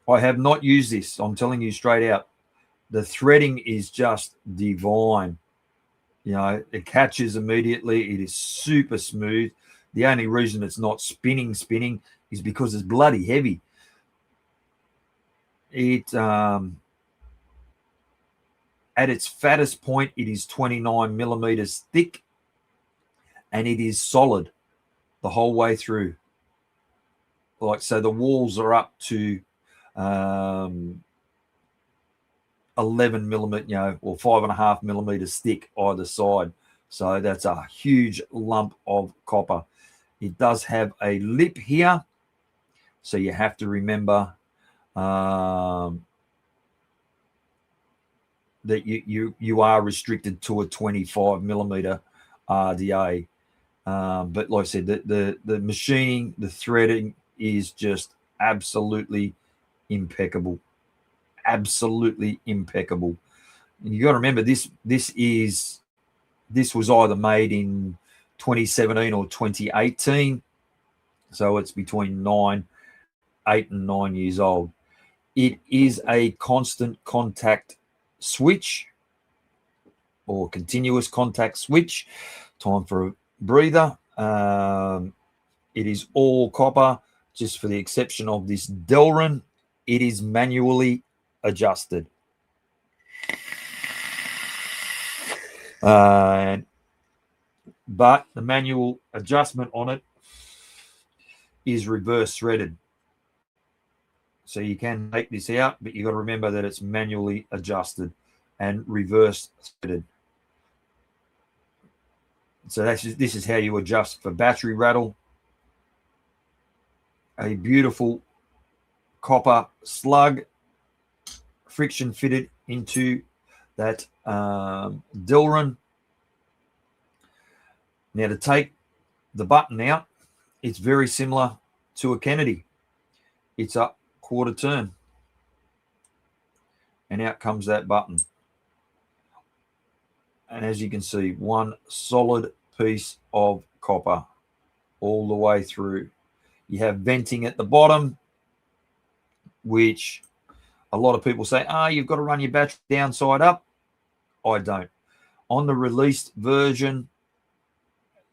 have not used this. I'm telling you straight out. The threading is just divine. You know, it catches immediately. It is super smooth. The only reason it's not spinning is because it's bloody heavy. It at its fattest point, it is 29 millimeters thick, and it is solid the whole way through. Like, so the walls are up to 11 millimeter, you know, or 5.5 millimeters thick either side. So that's a huge lump of copper. It does have a lip here, so you have to remember that you are restricted to a 25 millimeter RDA. But like I said, the machining, the threading is just absolutely impeccable. Absolutely impeccable. And you got to remember, this was either made in 2017 or 2018, so it's between 8 and 9 years old. It is a constant contact switch, or continuous contact switch. Time for a breather. It is all copper, just for the exception of this Delrin it is manually adjusted. But the manual adjustment on it is reverse threaded. So you can take this out, but you've got to remember that it's manually adjusted and reverse threaded. So this is how you adjust for battery rattle. A beautiful copper slug friction fitted into that Delrin. Now to take the button out, it's very similar to a Kennedy. It's a quarter turn. And out comes that button. And as you can see, one solid piece of copper all the way through. You have venting at the bottom, which a lot of people say, you've got to run your battery downside up. I don't. On the released version,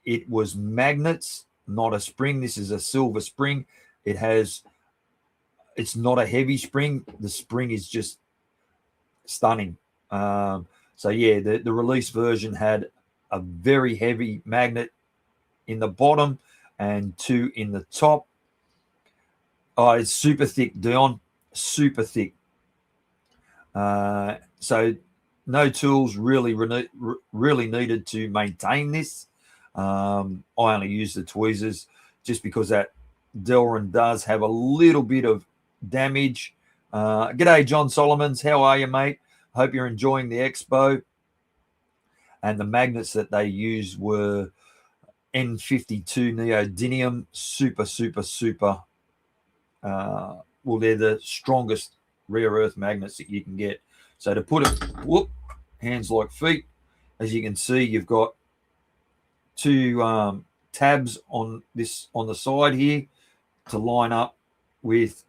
it was magnets, not a spring. This is a silver spring. It's not a heavy spring. The spring is just stunning. So yeah, the release version had a very heavy magnet in the bottom and 2 in the top. Oh, it's super thick, Dion. Super thick. So no tools really needed to maintain this. I only use the tweezers just because that Delrin does have a little bit of damage. G'day, John Solomons. How are you, mate? Hope you're enjoying the expo. And the magnets that they used were N52 neodymium. Super. Well, they're the strongest rare earth magnets that you can get. So to put it, hands like feet. As you can see, you've got 2 tabs on the side here to line up with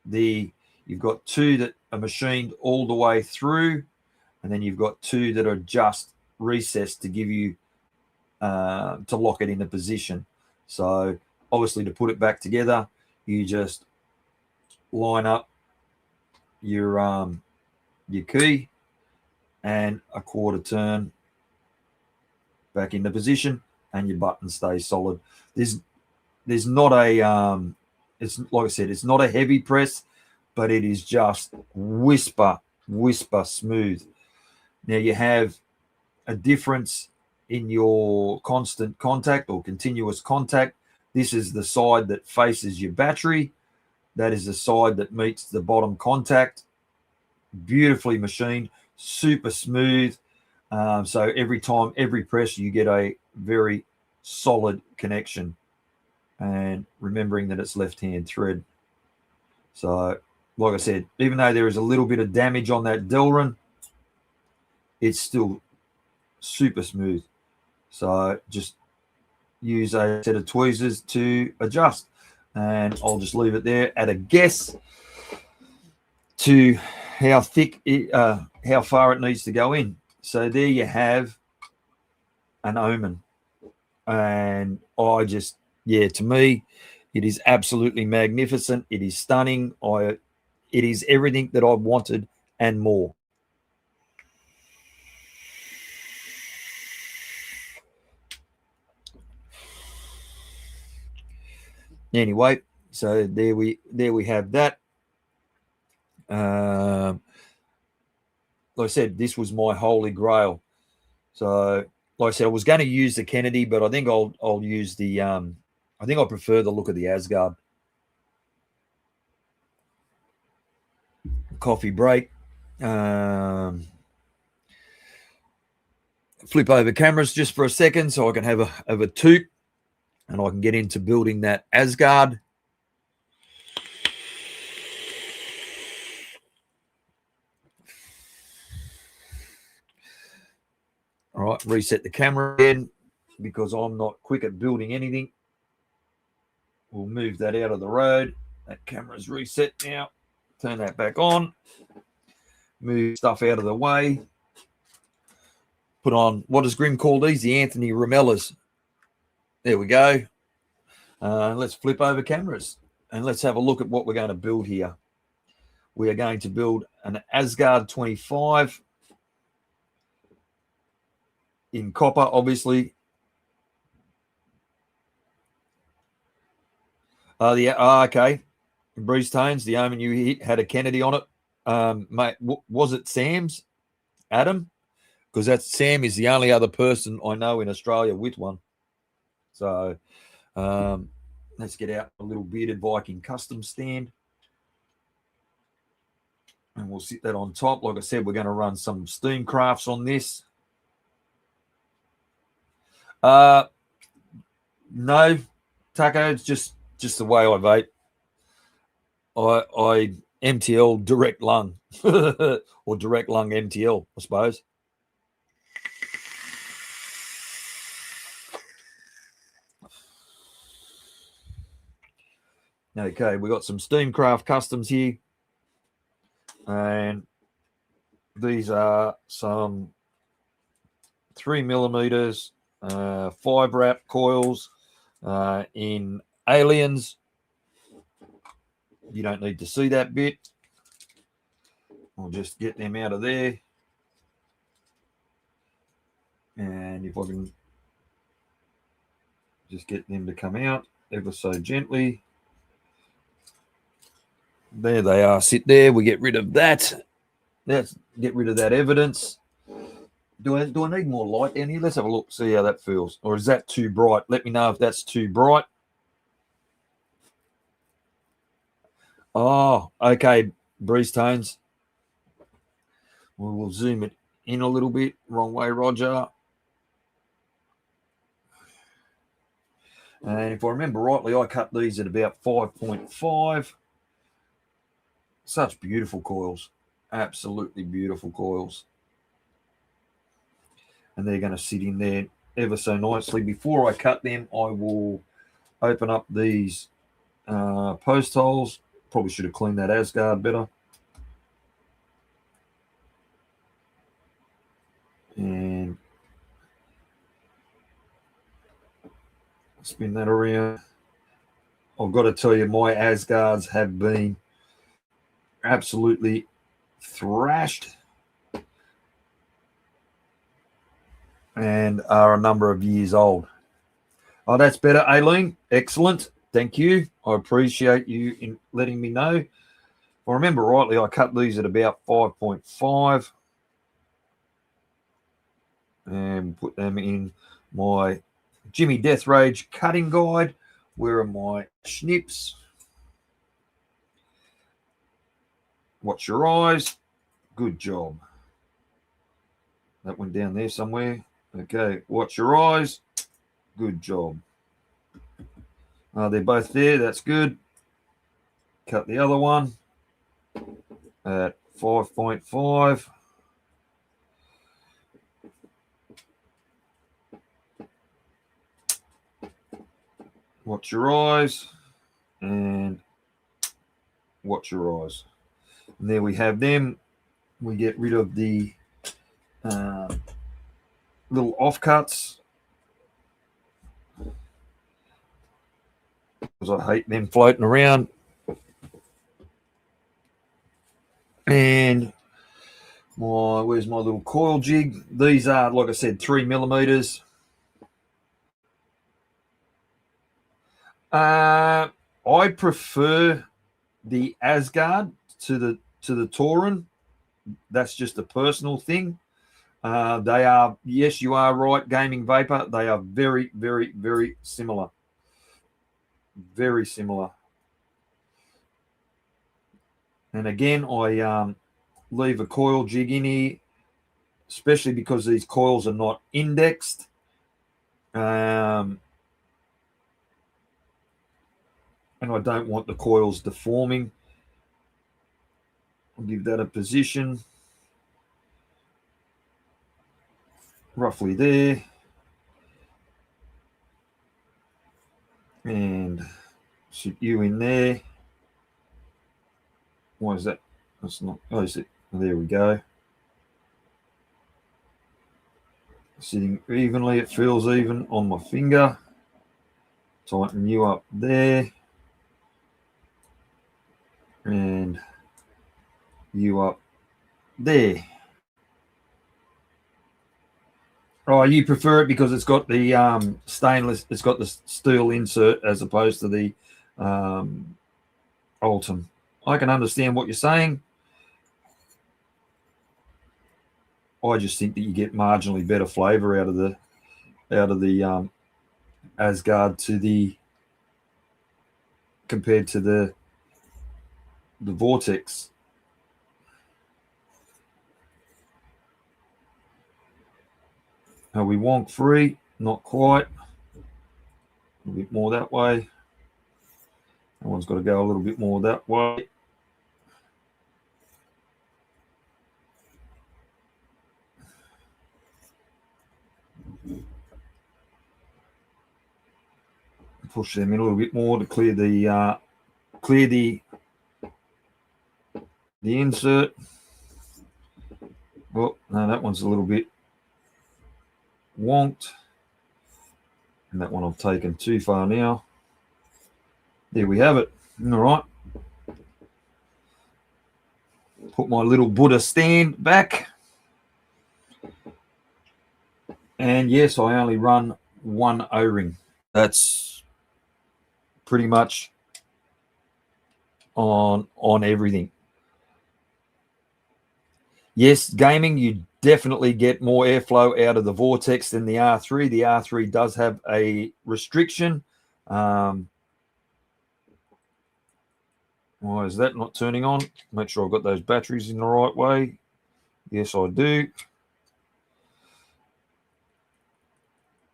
you've got 2 that are machined all the way through, and then you've got 2 that are just recessed to give you to lock it into position. So obviously to put it back together, you just line up your key and a quarter turn back into position, and your button stays solid. There's not a it's like I said, it's not a heavy press, but it is just whisper smooth. Now you have a difference in your constant contact or continuous contact. This is the side that faces your battery. That is the side that meets the bottom contact. Beautifully machined, super smooth. So every press, you get a very solid connection. And remembering that it's left-hand thread. So, like I said, even though there is a little bit of damage on that Delrin, it's still super smooth. So just use a set of tweezers to adjust. And I'll just leave it there at a guess to how thick, how far it needs to go in. So there you have an Omen. And to me, it is absolutely magnificent. It is stunning. It is everything that I wanted and more. Anyway, so there we have that. Like I said, this was my holy grail. So, like I said, I was going to use the Kennedy, but I think I'll use the I think I prefer the look of the Asgard. Coffee break. Flip over cameras just for a second so I can have a toot and I can get into building that Asgard. All right, reset the camera again because I'm not quick at building anything. We'll move that out of the road. That camera's reset now. Turn that back on. Move stuff out of the way. Put on, what does Grim call these? The Anthony Ramellas. There we go. Let's flip over cameras and let's have a look at what we're going to build here. we are going to build an Asgard 25 in copper, obviously. Okay. Bruce Tones, the Omen you hit had a Kennedy on it. Mate, was it Sam's? Adam? Because that's Sam is the only other person I know in Australia with one. So let's get out a little bearded Viking custom stand. And we'll sit that on top. Like I said, we're going to run some SteamCrafts on this. No, Taco, it's just the way I vape. I MTL direct lung or direct lung MTL, I suppose. Okay, we got some SteamCraft Customs here. And these are some 3mm 5-wrap coils in Aliens. You don't need to see that bit. I'll just get them out of there. And if I can just get them to come out ever so gently. There they are. Sit there. We get rid of that. Let's get rid of that evidence. Do I need more light down here? Let's have a look, see how that feels. Or is that too bright? Let me know if that's too bright. Oh, okay, Breeze Tones. We will zoom it in a little bit. Wrong way, Roger. And if I remember rightly, I cut these at about 5.5. Such beautiful coils. Absolutely beautiful coils. And they're going to sit in there ever so nicely. Before I cut them, I will open up these post holes. Probably should have cleaned that Asgard better. And spin that around. I've got to tell you, my Asgards have been absolutely thrashed and are a number of years old. Oh, that's better, Aileen. Excellent. Thank you. I appreciate you in letting me know. If I remember rightly, I cut these at about 5.5 and put them in my Jimmy Death Rage cutting guide. Where are my snips? Watch your eyes. Good job. That one down there somewhere. Okay, watch your eyes. Good job. They're both there. That's good. Cut the other one at 5.5. Watch your eyes. And watch your eyes. And there we have them. We get rid of the little offcuts, because I hate them floating around. And where's my little coil jig? These are, like I said, 3mm. I prefer the Asgard to the Tauren. That's just a personal thing. They are, yes, you are right, Gaming Vapor. They are very, very, very similar. Very similar. And again, I leave a coil jig in here, especially because these coils are not indexed. And I don't want the coils deforming. I'll give that a position. Roughly there. And sit you in there. Why is that? That's not, oh, is it? There we go. Sitting evenly, it feels even on my finger. Tighten you up there. And you up there. Oh, you prefer it because it's got the stainless, it's got the steel insert as opposed to the Ultim. I can understand what you're saying. I just think that you get marginally better flavor out of the Asgard compared to the Vortex. Are we wonk free? Not quite. A little bit more that way. That one's got to go a little bit more that way. Push them in a little bit more to clear the insert. Well, no, that one's a little bit wonked. And that one I've taken too far now. There we have it. All right. Put my little Buddha stand back. And yes, I only run one O-ring. That's pretty much on everything. Yes, gaming, you definitely get more airflow out of the Vortex than the R3. The R3 does have a restriction. Why is that not turning on? Make sure I've got those batteries in the right way. Yes, I do.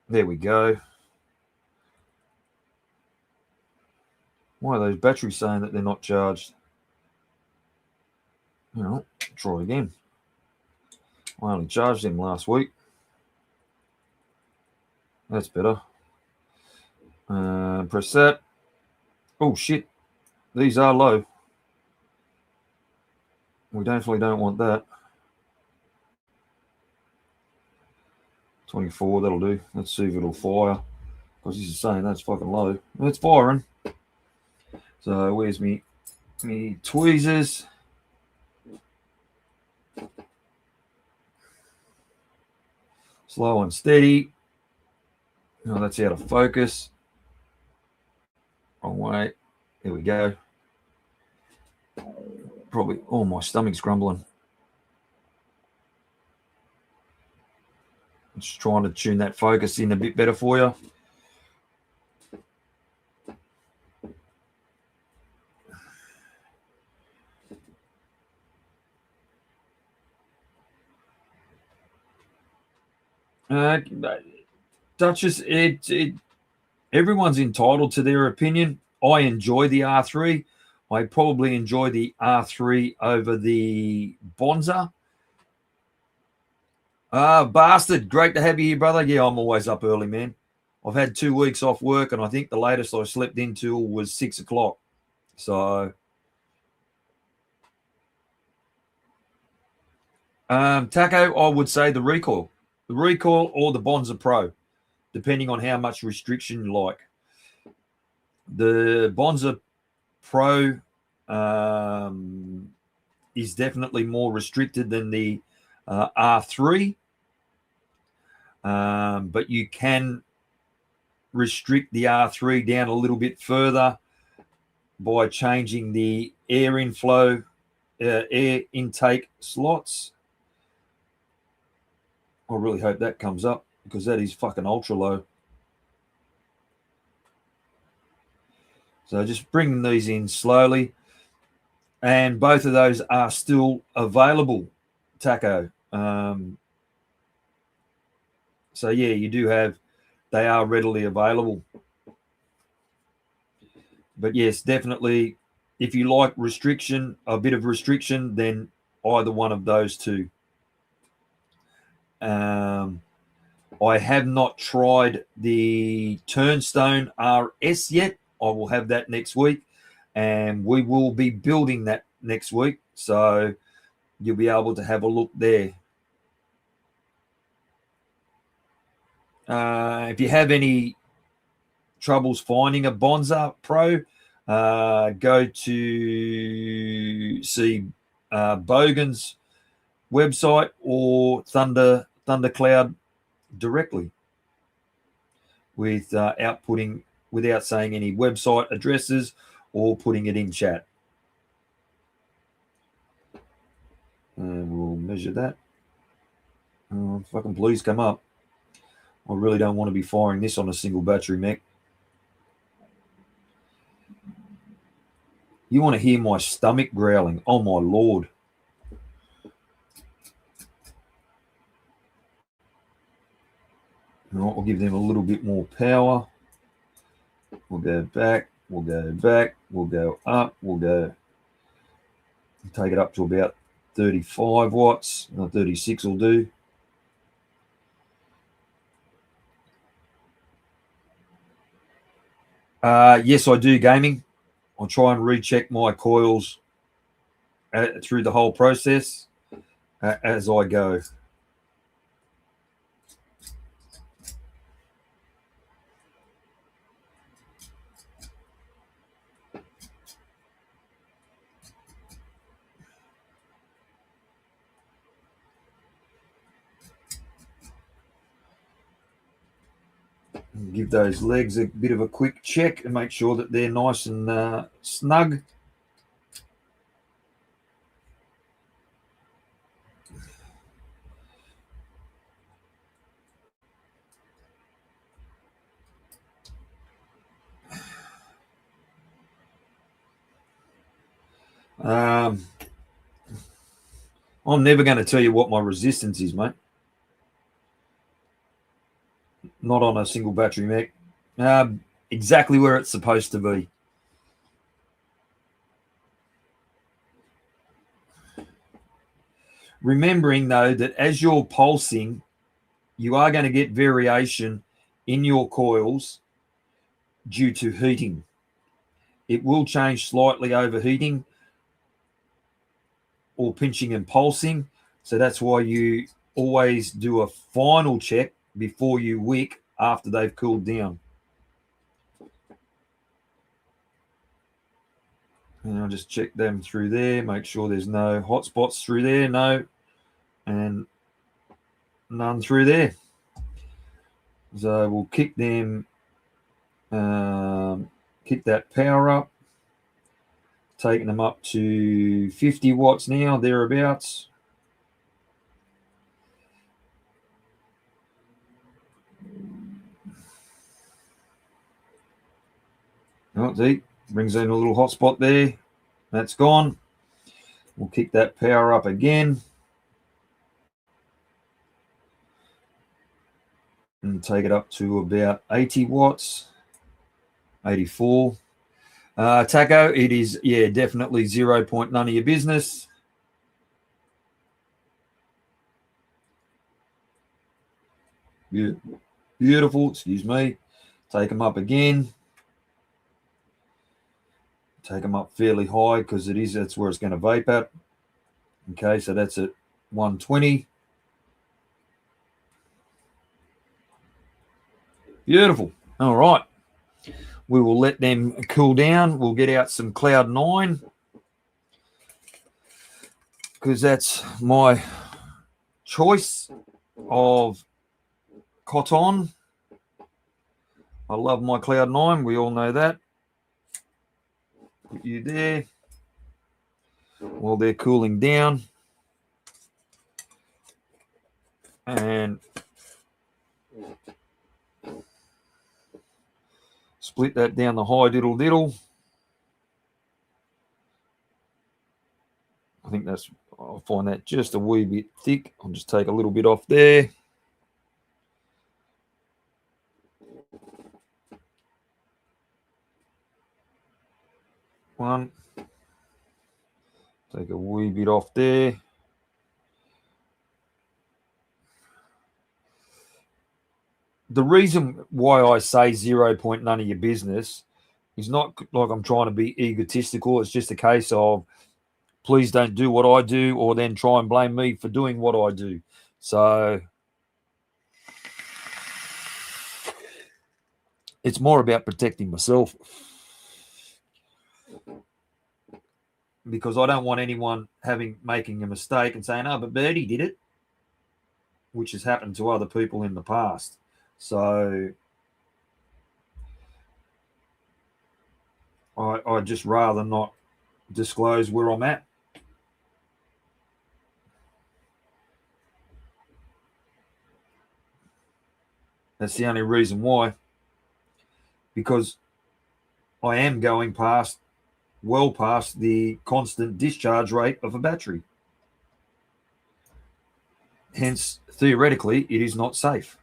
There we go. Why are those batteries saying that they're not charged? You know, try again. I only charged them last week. That's better. Press that. Oh, shit. These are low. We definitely don't want that. 24, that'll do. Let's see if it'll fire. Because this is saying that's fucking low. It's firing. So where's me tweezers? Slow and steady. Oh, that's out of focus. Wrong way. There we go. Probably, oh, my stomach's grumbling. Just trying to tune that focus in a bit better for you. Duchess, everyone's entitled to their opinion. I enjoy the R3. I probably enjoy the R3 over the Bonza. Bastard, great to have you here, brother. Yeah, I'm always up early, man. I've had 2 weeks off work, and I think the latest I slept into was 6 o'clock. So, Taco, I would say the Recoil or the Bonza Pro, depending on how much restriction you like. The Bonza Pro is definitely more restricted than the R3, but you can restrict the R3 down a little bit further by changing the air intake slots. I really hope that comes up because that is fucking ultra low. So just bringing these in slowly. And both of those are still available, Taco. So, yeah, you do have, they are readily available. But, yes, definitely, if you like restriction, a bit of restriction, then either one of those two. I have not tried the Turnstone RS yet. I will have that next week, and we will be building that next week. So you'll be able to have a look there. If you have any troubles finding a Bonza Pro, go to see Bogan's website or Thundercloud directly with outputting without saying any website addresses or putting it in chat. And we'll measure that. Fucking please come up. I really don't want to be firing this on a single battery mech. You want to hear my stomach growling? Oh my lord. Right, we'll give them a little bit more power. We'll go back, we'll go back, we'll go up, we'll go take it up to about 35 watts. 36 will do. Yes, I do gaming. I'll try and recheck my coils through the whole process as I go. Give those legs a bit of a quick check and make sure that they're nice and snug. I'm never going to tell you what my resistance is, mate. Not on a single battery mech. Exactly where it's supposed to be. Remembering, though, that as you're pulsing, you are going to get variation in your coils due to heating. It will change slightly overheating or pinching and pulsing. So that's why you always do a final check before you wick after they've cooled down. And I'll just check them through there, make sure there's no hot spots through there, no, and none through there. So we'll kick them, kick that power up, taking them up to 50 watts now, thereabouts. Oh, see, brings in a little hot spot there. That's gone. We'll kick that power up again. And take it up to about 80 watts, 84. Taco, it is, yeah, definitely 0 point none of your business. Beautiful, excuse me. Take them up again. Take them up fairly high because that's where it's going to vape at. Okay, so that's at 120. Beautiful. All right. We will let them cool down. We'll get out some Cloud 9 because that's my choice of cotton. I love my Cloud 9. We all know that. Put you there while they're cooling down. And split that down the high diddle diddle. I think I'll find that just a wee bit thick. I'll just take a little bit off there. One. Take a wee bit off there. The reason why I say 0 point none of your business is not like I'm trying to be egotistical. It's just a case of please don't do what I do or then try and blame me for doing what I do. So it's more about protecting myself. because I don't want anyone making a mistake and saying, "Oh, but Birdy did it," which has happened to other people in the past. So I'd just rather not disclose where I'm at. That's the only reason why, because I am going well past the constant discharge rate of a battery. Hence, theoretically, it is not safe.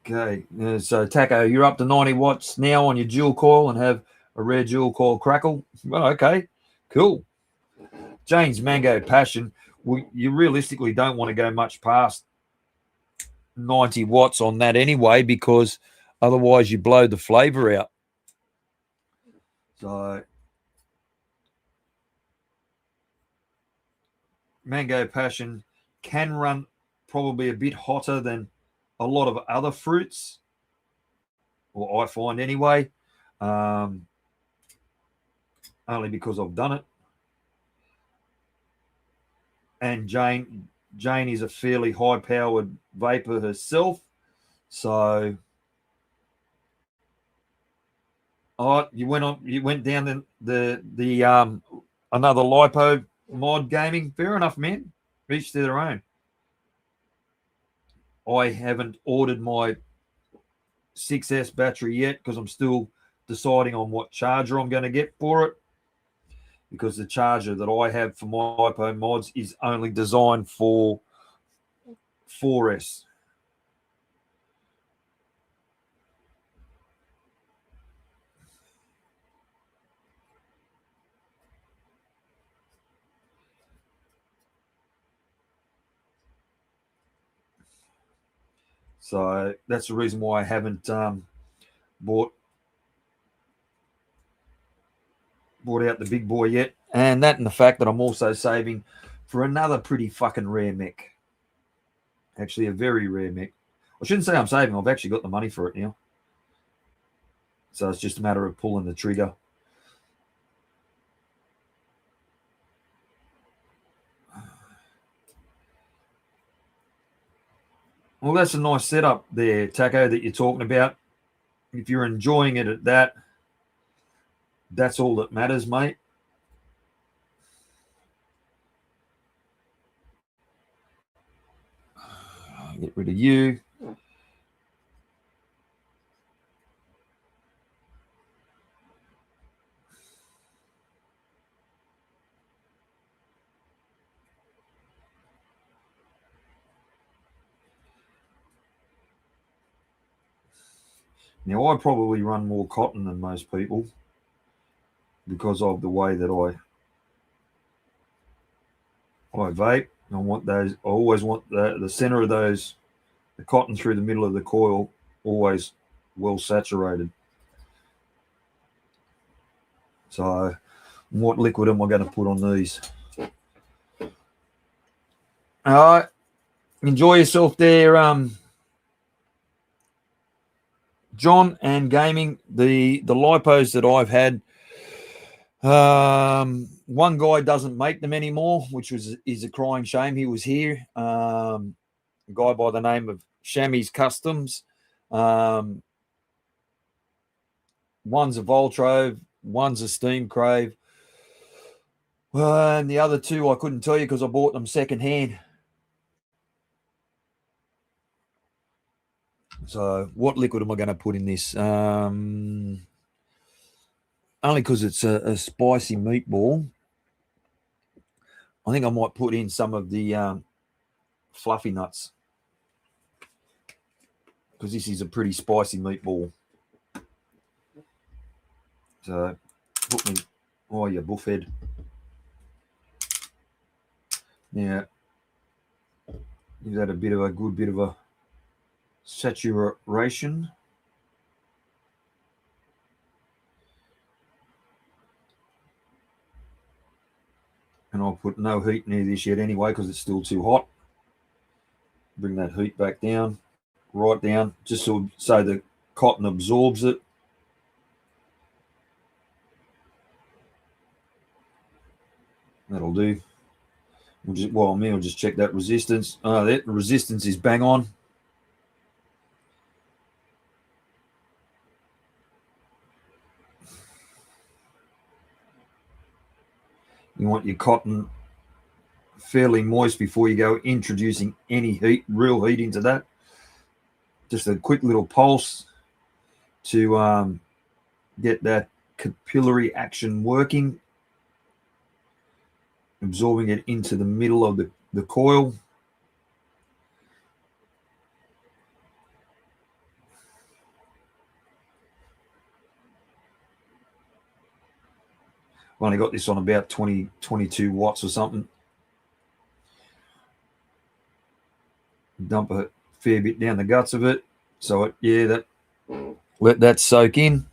Okay, so Taco, you're up to 90 watts now on your dual coil and have a rare dual coil crackle. Well, okay, cool. Jane's Mango Passion, well, you realistically don't want to go much past 90 watts on that anyway, because otherwise you blow the flavor out. So Mango Passion can run probably a bit hotter than a lot of other fruits, or I find anyway, only because I've done it. And Jane is a fairly high-powered vapor herself, so you went down the another lipo mod gaming. Fair enough, man. Each to their own. I haven't ordered my 6S battery yet because I'm still deciding on what charger I'm going to get for it, because the charger that I have for my lipo mods is only designed for 4S. So that's the reason why I haven't bought out the big boy yet. And that, and the fact that I'm also saving for another pretty fucking rare mech. Actually, a very rare mech. I shouldn't say I'm saving. I've actually got the money for it now. So it's just a matter of pulling the trigger. Well, that's a nice setup there, Taco, that you're talking about. If you're enjoying it at that, that's all that matters, mate. Get rid of you. Now, I probably run more cotton than most people because of the way that I vape. I want those. I always want the center of those, the cotton through the middle of the coil, always well saturated. So, what liquid am I going to put on these? All right, enjoy yourself there, John, and gaming. The lipos that I've had, one guy doesn't make them anymore, which is a crying shame. He was here, a guy by the name of Lcious Customs. One's a Voltrove, one's a SteamCraft, and the other two I couldn't tell you because I bought them secondhand. So what liquid am I going to put in this? Only because it's a spicy meatball. I think I might put in some of the fluffy nuts, because this is a pretty spicy meatball. So put me, oh, you buffhead. Now, give that a good bit of a saturation. And I'll put no heat near this yet anyway, because it's still too hot. Bring that heat back down, right down, just so the cotton absorbs it. That'll do. We'll just check that resistance. That resistance is bang on. You want your cotton fairly moist before you go introducing any real heat into that. Just a quick little pulse to get that capillary action working, absorbing it into the middle of the coil. I've only got this on about 22 watts or something. Dump a fair bit down the guts of it. So let that soak in.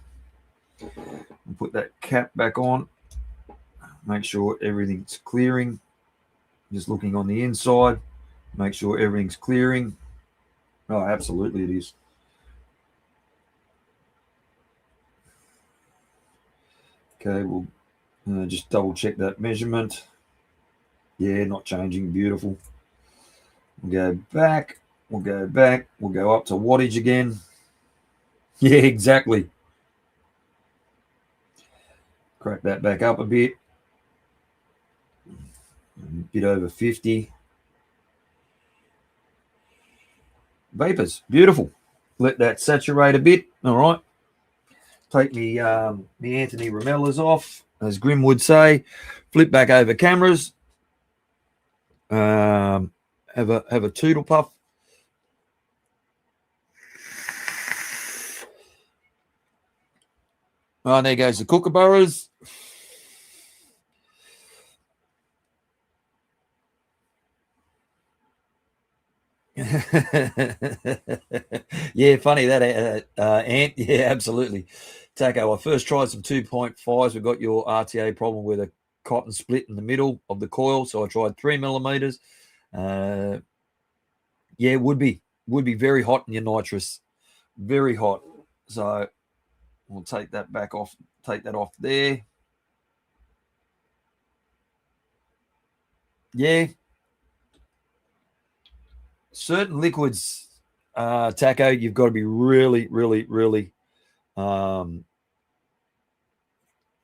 And put that cap back on. Make sure everything's clearing. Just looking on the inside. Make sure everything's clearing. Oh, absolutely it is. Okay, we'll just double check that measurement. Yeah, not changing. Beautiful. We'll go back. We'll go back. We'll go up to wattage again. Yeah, exactly. Crack that back up a bit. A bit over 50. Vapors. Beautiful. Let that saturate a bit. All right. Take the Anthony Ramellas off, as Grim would say. Flip back over cameras. Have a toodle puff. Oh, there goes the kookaburras. Yeah, funny that, Ant. Yeah, absolutely. Taco, I first tried some 2.5s. We got your RTA problem with a cotton split in the middle of the coil, so I tried 3 millimeters. Yeah, it would be very hot in your nitrous, very hot. So we'll take that back off. Take that off there. Yeah. Certain liquids, Taco, you've got to be really, really, really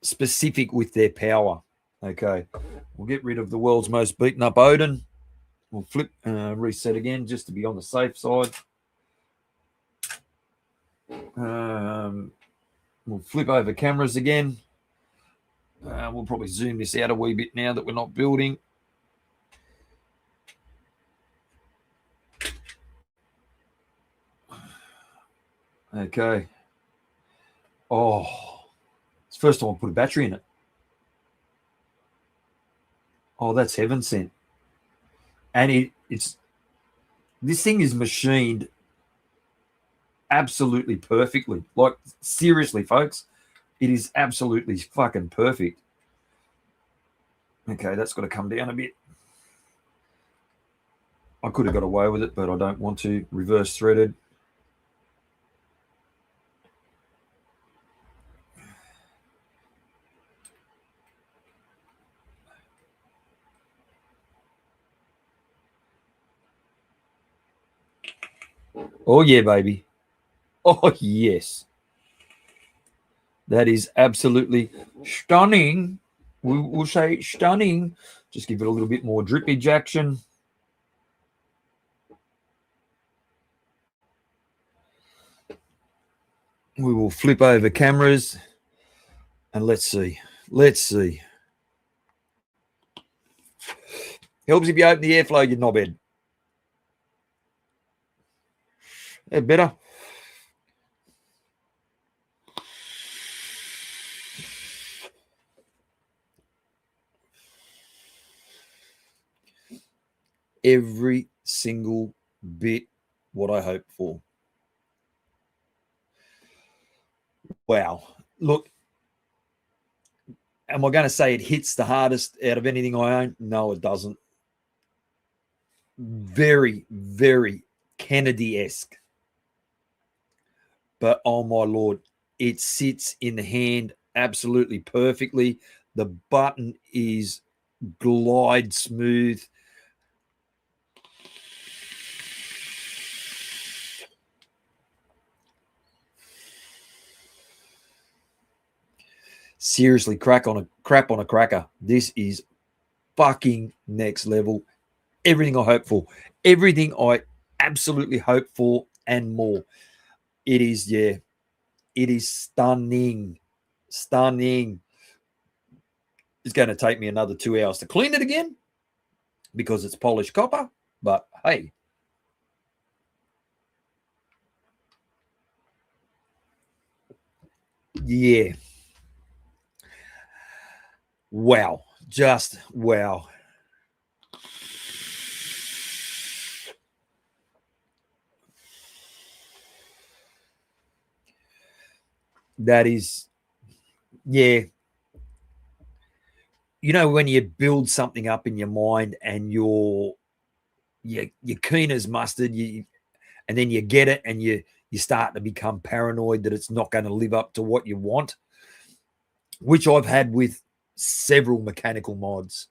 specific with their power. Okay. We'll get rid of the world's most beaten up Odin. We'll flip, reset again just to be on the safe side. We'll flip over cameras again. We'll probably zoom this out a wee bit now that we're not building. Okay. Oh, it's the first time I put a battery in it. Oh, that's heaven sent. And it's this thing is machined absolutely perfectly. Like, seriously, folks, it is absolutely fucking perfect. Okay, that's got to come down a bit. I could have got away with it, but I don't want to. Reverse threaded. Oh, yeah, baby. Oh, yes. That is absolutely stunning. We'll say stunning. Just give it a little bit more drippage action. We will flip over cameras and let's see. Let's see. Helps if you open the airflow, you knobhead. Yeah, better. Every single bit what I hoped for. Wow. Look, am I going to say it hits the hardest out of anything I own? No, it doesn't. Very, very Kennedy-esque. But oh my Lord, it sits in the hand absolutely perfectly. The button is glide smooth. Seriously, crap on a cracker. This is fucking next level. Everything I hope for, everything I absolutely hope for, and more. It is, yeah, it is stunning. Stunning. It's going to take me another 2 hours to clean it again because it's polished copper. But hey, yeah. Wow. Just wow. That is, yeah. You know, when you build something up in your mind and you're keen as mustard, and then you get it and you start to become paranoid that it's not going to live up to what you want, which I've had with several mechanical mods.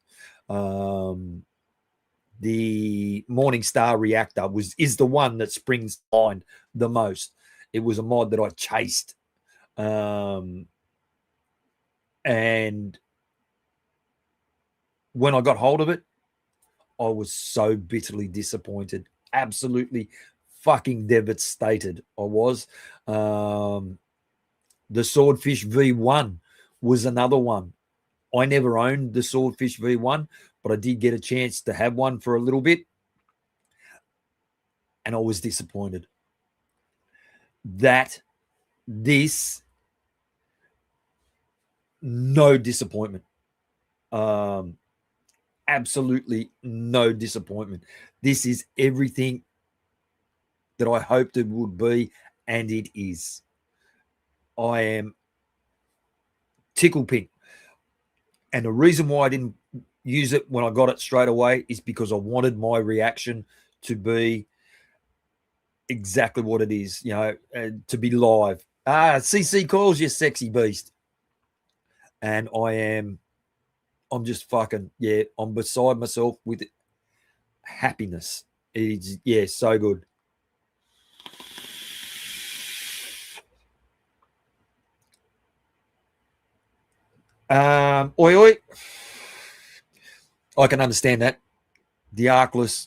The Morning Star reactor is the one that springs to mind the most. It was a mod that I chased, and when I got hold of it, I was so bitterly disappointed. Absolutely fucking devastated. I was. The Swordfish V1 was another one. I never owned the Swordfish V1, but I did get a chance to have one for a little bit, and I was disappointed. No disappointment. Absolutely no disappointment. This is everything that I hoped it would be, and it is. I am tickle pink. And the reason why I didn't use it when I got it straight away is because I wanted my reaction to be exactly what it is, to be live. CC calls you sexy beast. And I'm just fucking, yeah, I'm beside myself with happiness. It's, yeah, so good. Oi, oi. I can understand that. The Arkless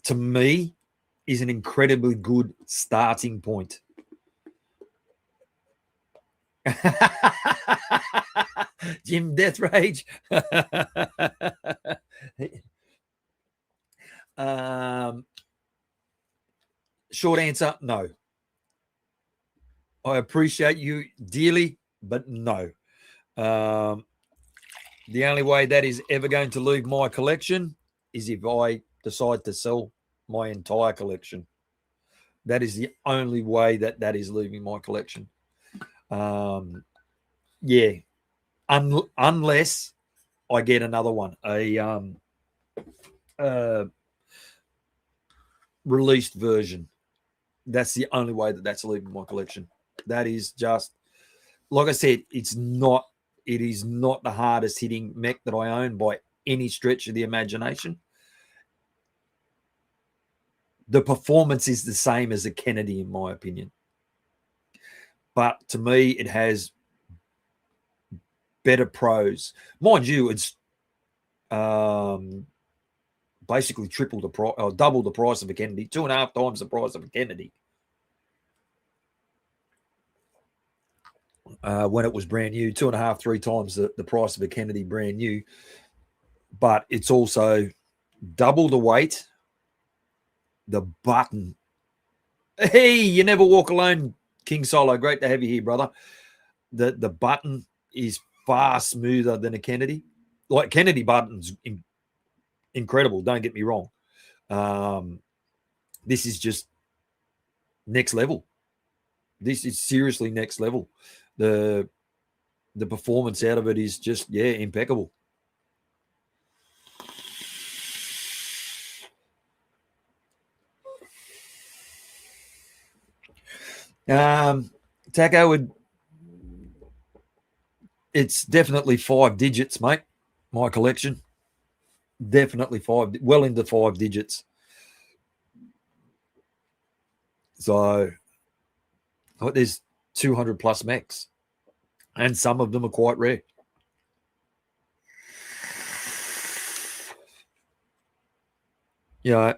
to me is an incredibly good starting point. Jim Death Rage. Short answer, no. I appreciate you dearly, but no. The only way that is ever going to leave my collection is if I decide to sell my entire collection. That is the only way that is leaving my collection. Yeah, unless I get another one, a released version. That's the only way that's leaving my collection. That is just, like I said, it is not the hardest hitting mech that I own by any stretch of the imagination. The performance is the same as a Kennedy, in my opinion. But to me, it has better pros. Mind you, it's basically triple the price, or double the price of a Kennedy, 2.5 times the price of a Kennedy. When it was brand new, 2.5, 3 times the price of a Kennedy brand new. But it's also double the weight. The button. Hey, you never walk alone, King Solo. Great to have you here, brother. The button is far smoother than a Kennedy. Like Kennedy buttons, incredible. Don't get me wrong. This is just next level. This is seriously next level. The performance out of it is just, yeah, impeccable. Taco would It's definitely 5 digits, mate. My collection, definitely well into 5 digits. So there's 200 plus mechs, and some of them are quite rare. Yeah,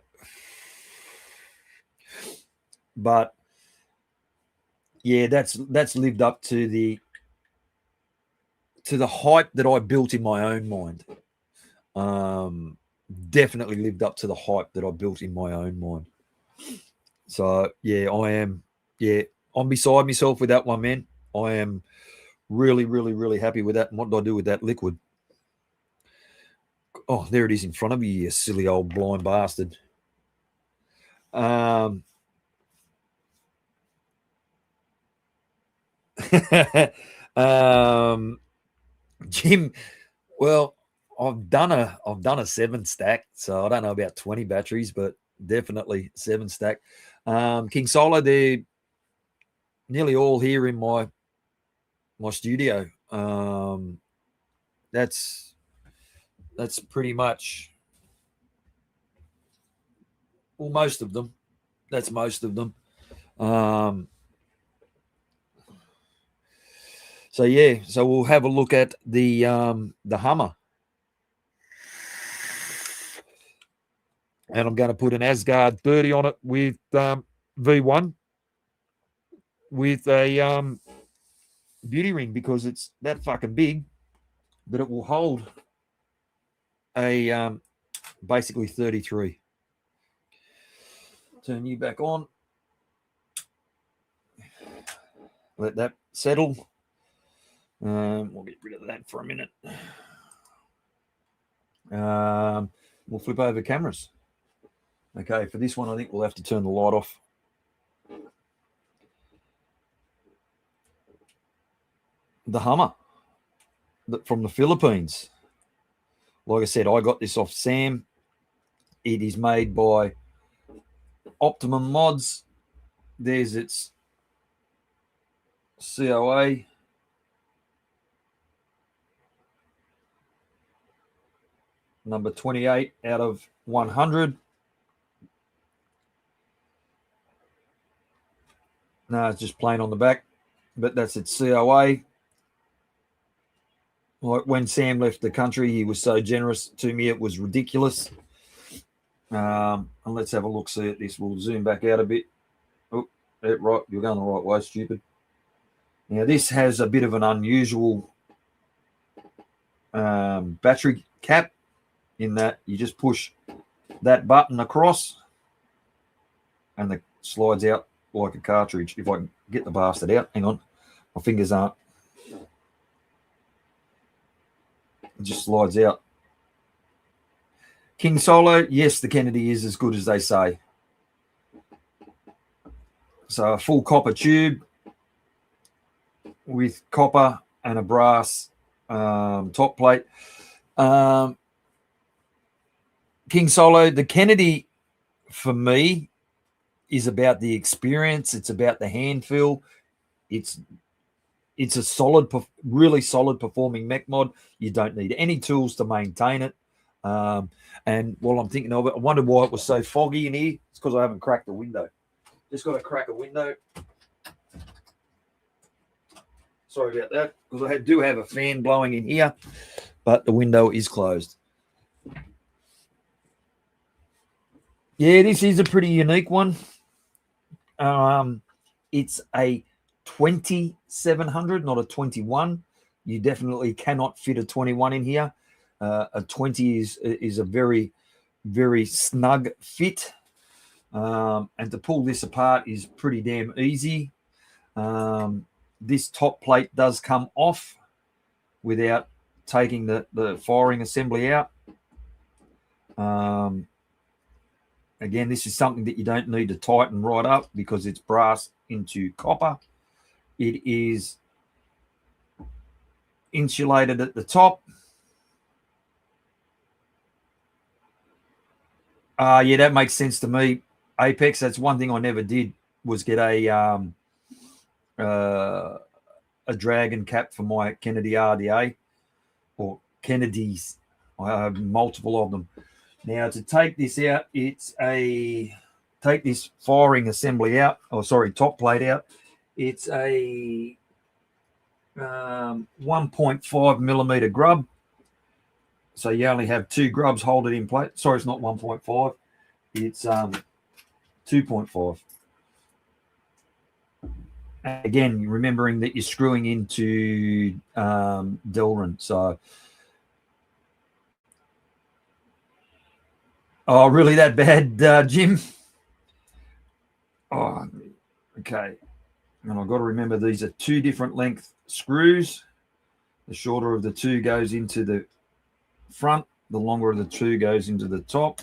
but yeah, that's lived up to the hype that I built in my own mind. Definitely lived up to the hype that I built in my own mind. So yeah, I am. Yeah, I'm beside myself with that one, man. I am really, really, really happy with that. And what did I do with that liquid? Oh, there it is in front of you, you silly old blind bastard. Jim, well, I've done a 7 stack, so I don't know about 20 batteries, but definitely 7 stack. King Solo, they're nearly all here in my studio. That's pretty much, well, most of them. That's most of them. So yeah, so we'll have a look at the Hummer, and I'm going to put an Asgard 30 on it with V1 with a beauty ring, because it's that fucking big that it will hold a basically 33. Turn you back on. Let that settle. We'll get rid of that for a minute. We'll flip over cameras. Okay, for this one, I think we'll have to turn the light off. The Hummer from the Philippines. Like I said, I got this off Sam. It is made by Optimum Mods. There's its COA. Number 28 out of 100. No, it's just plain on the back, but that's its COA. Like when Sam left the country, he was so generous to me, it was ridiculous. And let's have a look, see at this. We'll zoom back out a bit. Oh, right, you're going the right way, stupid. Now, this has a bit of an unusual battery cap, in that you just push that button across and it slides out like a cartridge. If I can get the bastard out, hang on, my fingers aren't. It just slides out. King Solo, yes, the Kennedy is as good as they say. So a full copper tube with copper and a brass top plate. King Solo, the Kennedy for me is about the experience. It's about the hand feel. It's a solid, really solid performing mech mod. You don't need any tools to maintain it. And while I'm thinking of it, I wonder why it was so foggy in here. It's because I haven't cracked the window. Just got to crack a window. Sorry about that, because I do have a fan blowing in here, but the window is closed. Yeah, this is a pretty unique one. It's a 2700, not a 21. You definitely cannot fit a 21 in here. A 20 is a very, very snug fit. And to pull this apart is pretty damn easy. This top plate does come off without taking the firing assembly out. Again, this is something that you don't need to tighten right up because it's brass into copper. It is insulated at the top. Yeah, that makes sense to me. Apex, that's one thing I never did, was get a a dragon cap for my Kennedy RDA, or Kennedys. I have multiple of them. Now to take this out, take this firing assembly out, top plate out. It's a 1.5 millimeter grub. So you only have 2 grubs hold it in place. Sorry, it's not 1.5. It's 2.5. Again, remembering that you're screwing into Delrin. So, oh, really that bad, Jim? Oh, okay. And I've got to remember these are 2 different length screws. The shorter of the 2 goes into the front. The longer of the 2 goes into the top.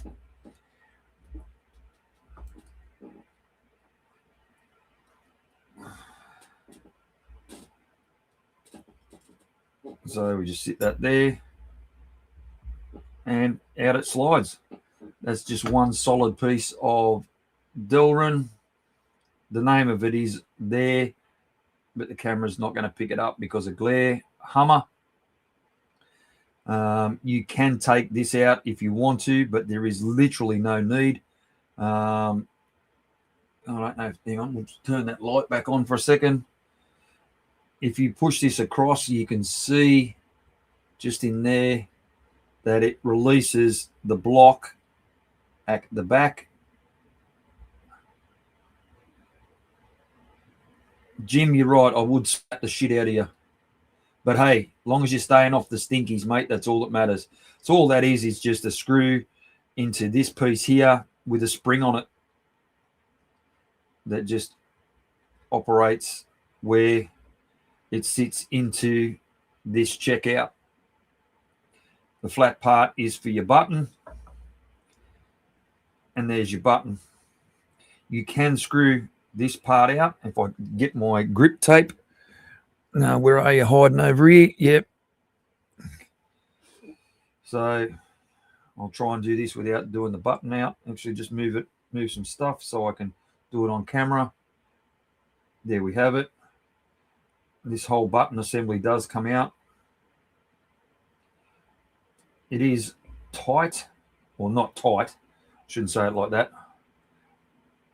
So we just sit that there, and out it slides. That's just one solid piece of Delrin. The name of it is there, but the camera's not going to pick it up because of glare. Hummer. You can take this out if you want to, but there is literally no need. I don't know. Hang on, we'll turn that light back on for a second. If you push this across, you can see just in there that it releases the block at the back. Jim, you're right. I would slap the shit out of you. But hey, as long as you're staying off the stinkies, mate, that's all that matters. So all that is just a screw into this piece here with a spring on it that just operates where it sits into this checkout. The flat part is for your button, and there's your button. You can screw this part out. If I get my grip tape. Now, where are you hiding over here? Yep. So I'll try and do this without doing the button out. Actually, just move some stuff so I can do it on camera. There we have it. This whole button assembly does come out. It is tight, or not tight. Shouldn't say it like that.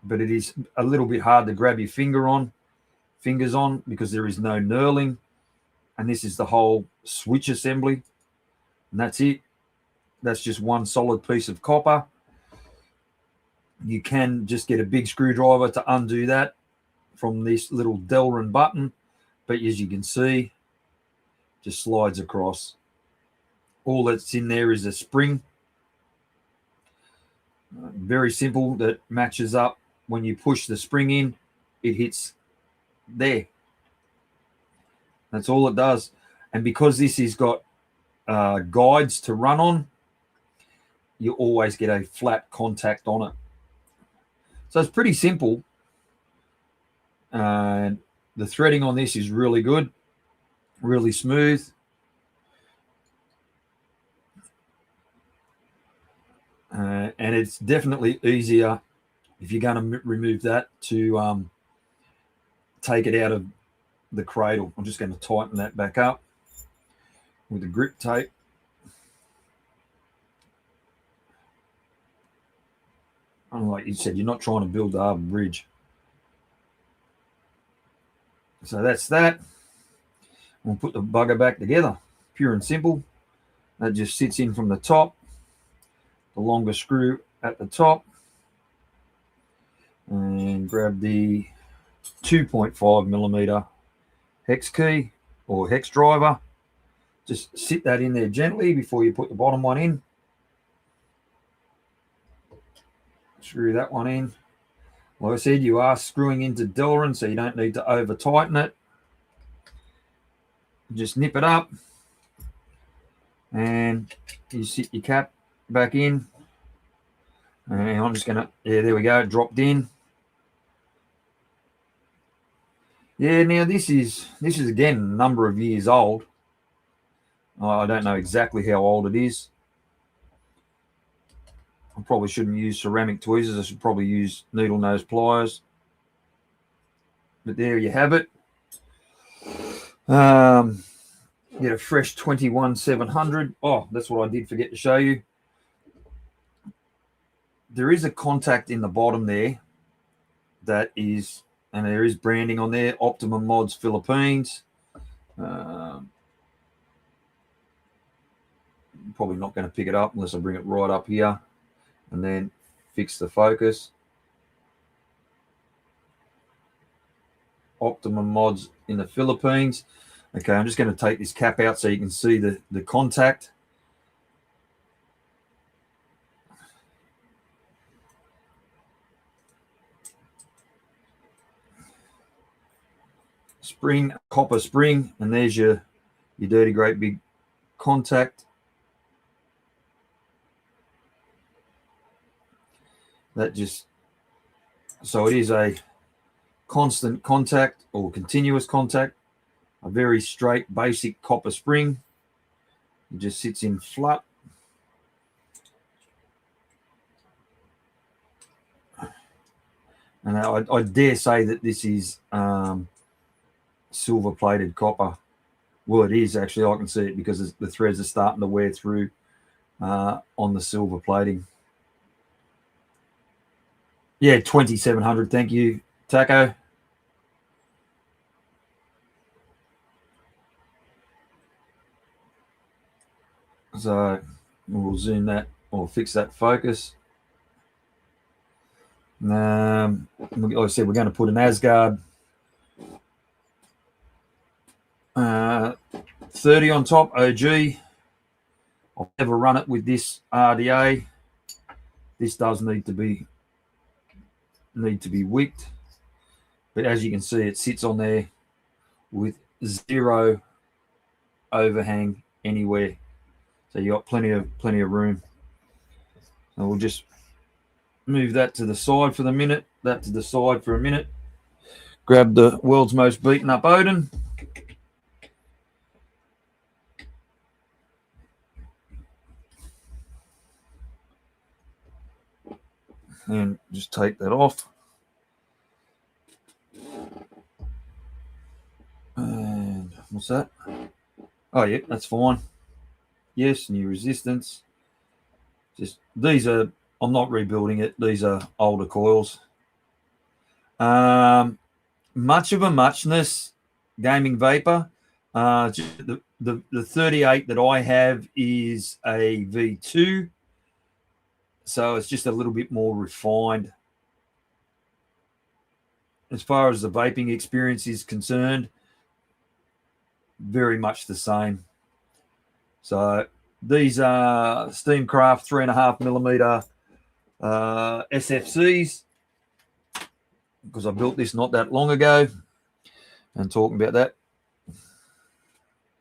But it is a little bit hard to grab your fingers on because there is no knurling. And this is the whole switch assembly. And that's it. That's just one solid piece of copper. You can just get a big screwdriver to undo that from this little Delrin button. But as you can see, just slides across. All that's in there is a spring. Very simple, that matches up. When you push the spring in, it hits there. That's all it does. And because this has got guides to run on, you always get a flat contact on it. So it's pretty simple. And the threading on this is really good, really smooth. And it's definitely easier if you're going to remove that to take it out of the cradle. I'm just going to tighten that back up with the grip tape. And like you said, you're not trying to build the Harbour Bridge. So that's that. We'll put the bugger back together. Pure and simple. That just sits in from the top. The longer screw at the top. And grab the 2.5 millimeter hex key or hex driver. Just sit that in there gently before you put the bottom one in. Screw that one in. Like I said, you are screwing into Delrin, so you don't need to over tighten it. Just nip it up. And you sit your cap back in. And I'm just going to, yeah, there we go, it dropped in. Yeah, now this is again a number of years old. I don't know exactly how old it is. I probably shouldn't use ceramic tweezers. I should probably use needle nose pliers. But there you have it. Get a fresh 21-700. Oh, that's what I did forget to show you. There is a contact in the bottom there that is, and there is branding on there, Optimum Mods Philippines. Probably not going to pick it up unless I bring it right up here and then fix the focus. Optimum Mods in the Philippines. Okay, I'm just going to take this cap out so you can see the contact. Spring, copper spring, and there's your dirty great big contact. That just, so it is a constant contact or continuous contact, a very straight basic copper spring. It just sits in flat. And I dare say that this is silver plated copper. Well, it is actually. I can see it because the threads are starting to wear through on the silver plating. Yeah, 2700. Thank you, Taco. So we'll zoom that or fix that focus. Like I said, we're going to put an Asgard 30 on top, OG. I'll never run it with this RDA. This does need to be wicked, but as you can see, it sits on there with zero overhang anywhere, so you got plenty of room. And we'll just move that to the side for the minute. That to the side for a minute. Grab the world's most beaten up Odin. And just take that off. And what's that? Oh, yeah, that's fine. Yes, new resistance. Just these are, I'm not rebuilding it. These are older coils. Much of a muchness, Gaming Vapor. The 38 that I have is a V2. So it's just a little bit more refined. As far as the vaping experience is concerned, very much the same. So these are SteamCraft 3.5mm SFCs, because I built this not that long ago. And talking about that,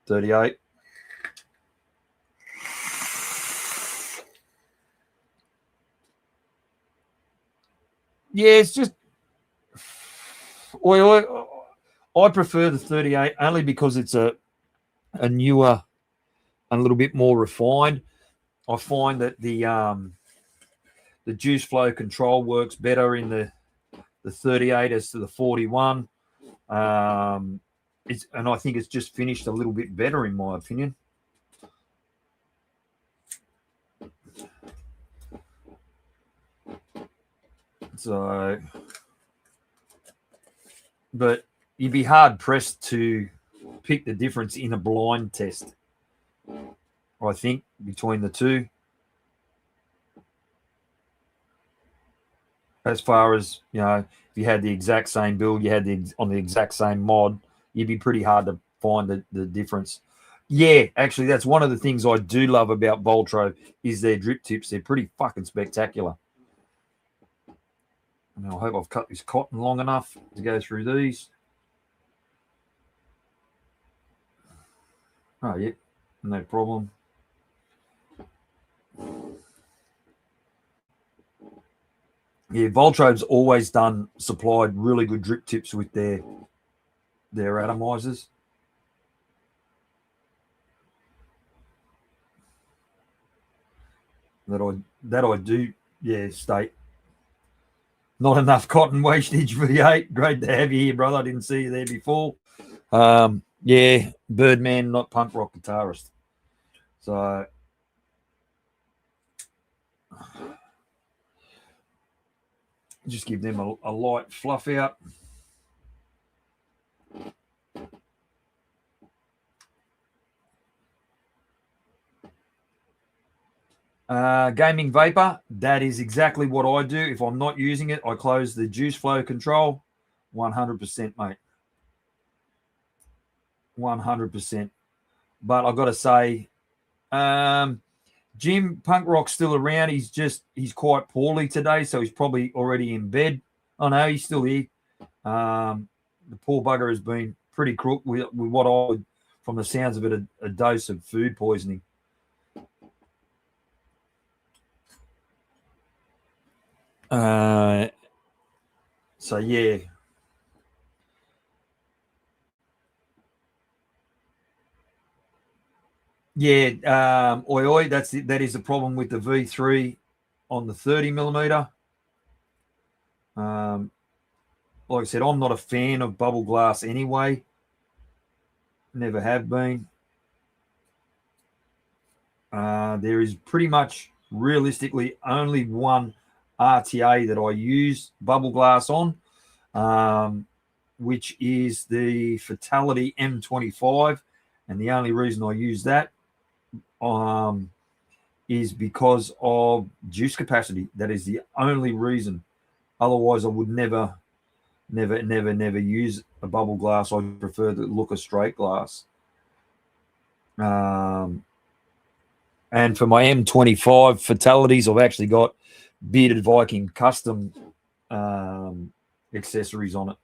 38. Yeah, it's just, I prefer the 38 only because it's a newer and a little bit more refined. I find that the juice flow control works better in the 38 as to the 41. And I think it's just finished a little bit better in my opinion. So, but you'd be hard pressed to pick the difference in a blind test, I think, between the two. As far as, you know, if you had the exact same build, you had on the exact same mod, you'd be pretty hard to find the difference. Yeah, actually, that's one of the things I do love about Voltro is their drip tips. They're pretty fucking spectacular. And I hope I've cut this cotton long enough to go through these. Oh, yeah, no problem. Yeah, Voltro's always supplied really good drip tips with their atomizers. That I do, yeah, state. Not enough cotton wastage, V8. Great to have you here, brother. I didn't see you there before. Yeah, Birdman, not punk rock guitarist. So just give them a light fluff out. Gaming vapor, that is exactly what I do. If I'm not using it, I close the juice flow control. 100%, mate. 100%. But I've got to say, Jim Punk Rock's still around. He's quite poorly today, so he's probably already in bed. Oh no, he's still here. The poor bugger has been pretty crook with what I would, from the sounds of it, a dose of food poisoning. So yeah. Yeah, oi, that is the problem with the V3 on the 30mm. Like I said, I'm not a fan of bubble glass anyway. Never have been. There is pretty much realistically only one RTA that I use bubble glass on, which is the Fatality M25. And the only reason I use that is because of juice capacity. That is the only reason. Otherwise, I would never use a bubble glass. I prefer the look of straight glass. And for my M25 fatalities, I've actually got Bearded Viking custom accessories on it.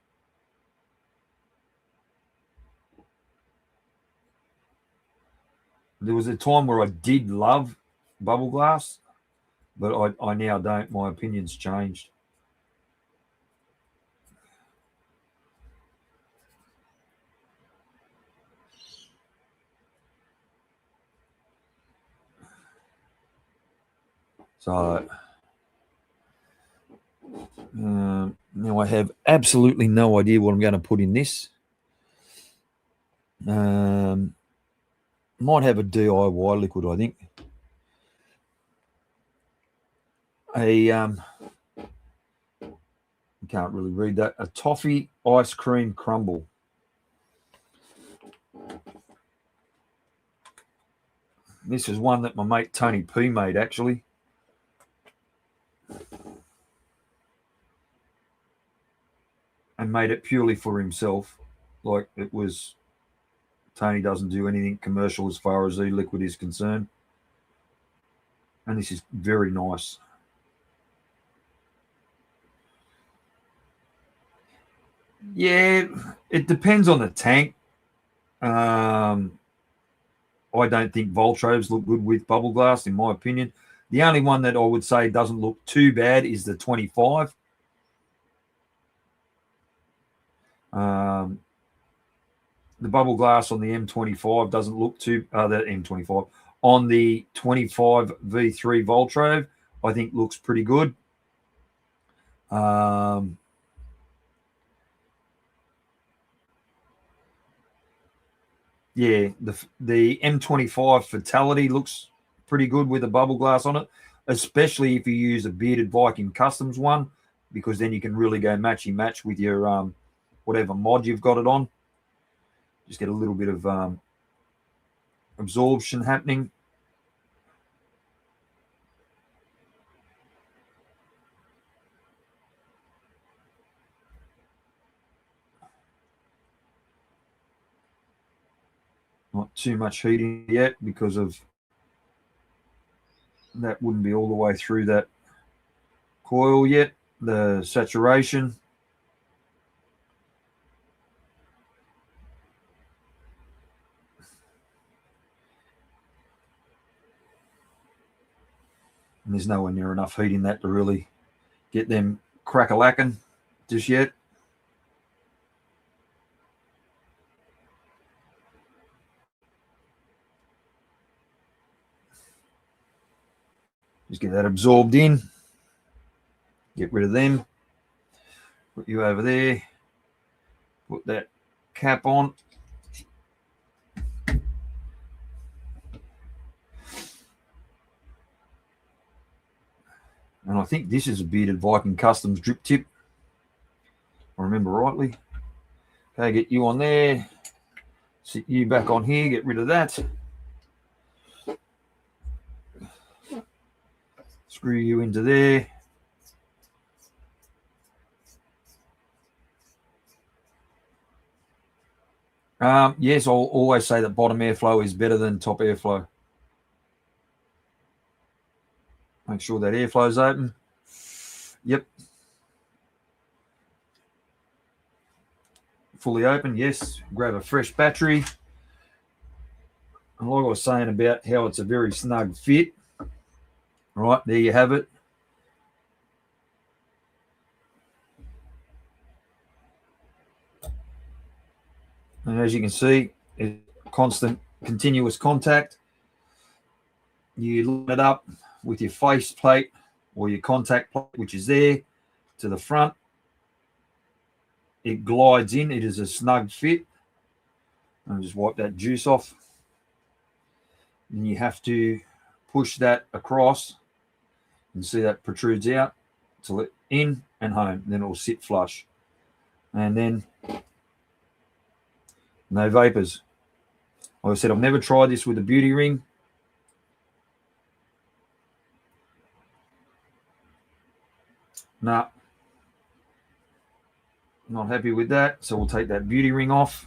There was a time where I did love bubble glass, but I now don't. My opinion's changed. So now I have absolutely no idea what I'm going to put in this. Might have a DIY liquid, I think. Can't really read that. A toffee ice cream crumble. This is one that my mate Tony P made, actually. And made it purely for himself. Like, it was... Tony doesn't do anything commercial as far as e-liquid is concerned. And this is very nice. Yeah, it depends on the tank. I don't think Voltrovs look good with bubble glass, in my opinion. The only one that I would say doesn't look too bad is the 25. The bubble glass on the M25 doesn't look too... the M25. On the 25 V3 Voltrove, I think looks pretty good. Yeah, the M25 Fatality looks pretty good with a bubble glass on it, especially if you use a Bearded Viking Customs one, because then you can really go matchy match with your whatever mod you've got it on. Just get a little bit of absorption happening. Not too much heating yet because of that wouldn't be all the way through that coil yet, the saturation. And there's nowhere near enough heat in that to really get them crack-a-lacking just yet. Just get that absorbed in. Get rid of them. Put you over there. Put that cap on. And I think this is a bearded Viking Customs drip tip. I remember rightly. Okay, get you on there. Sit you back on here. Get rid of that. Screw you into there. Yes, I'll always say that bottom airflow is better than top airflow. Make sure that airflow's open. Yep. Fully open, yes. Grab a fresh battery. And like I was saying about how it's a very snug fit. All right, there you have it. And as you can see, it's constant, continuous contact. You line it up with your face plate or your contact plate, which is there to the front. It glides in. It is a snug fit. I'll just wipe that juice off. And you have to push that across. And see that protrudes out till it in and home. Then it will sit flush. And then no vapors. Like I said, I've never tried this with a beauty ring. Nah. Not happy with that. So we'll take that beauty ring off.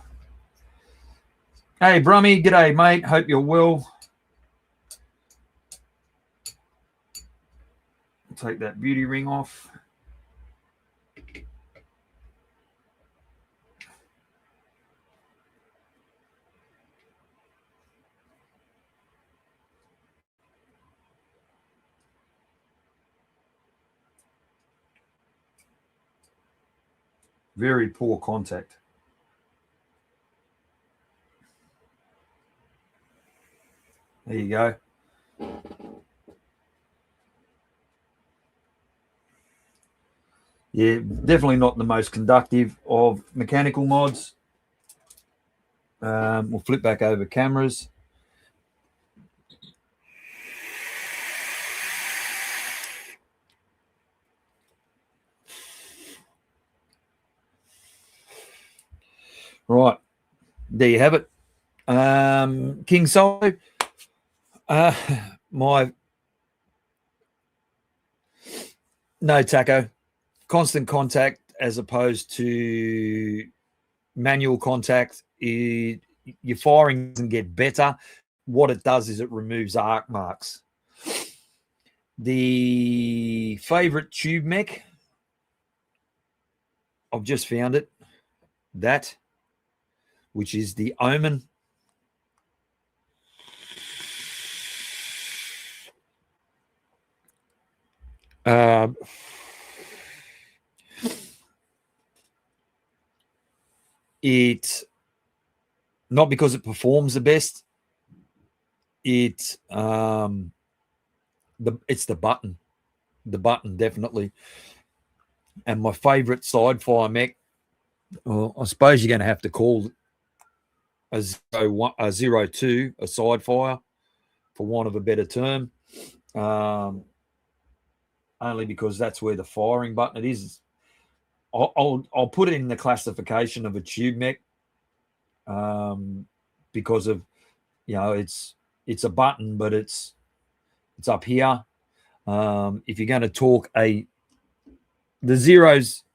Hey, Brummy. G'day, mate. Hope you're well. Take that beauty ring off. Very poor contact. There you go. Yeah, definitely not the most conductive of mechanical mods. We'll flip back over cameras. Right, there you have it. King Solo. My no taco, constant contact as opposed to manual contact. Your firing doesn't get better. What it does is it removes arc marks. The favorite tube mech, I've just found it. That, which is the Omen. It, not because it performs the best, it's the button. The button, definitely. And my favorite side fire mech, well, I suppose you're going to have to call a 0-2 a side fire, for want of a better term. Only because that's where the firing button it is. I'll put it in the classification of a tube mech, because of, you know, it's a button, but it's up here. If you're going to talk the zeros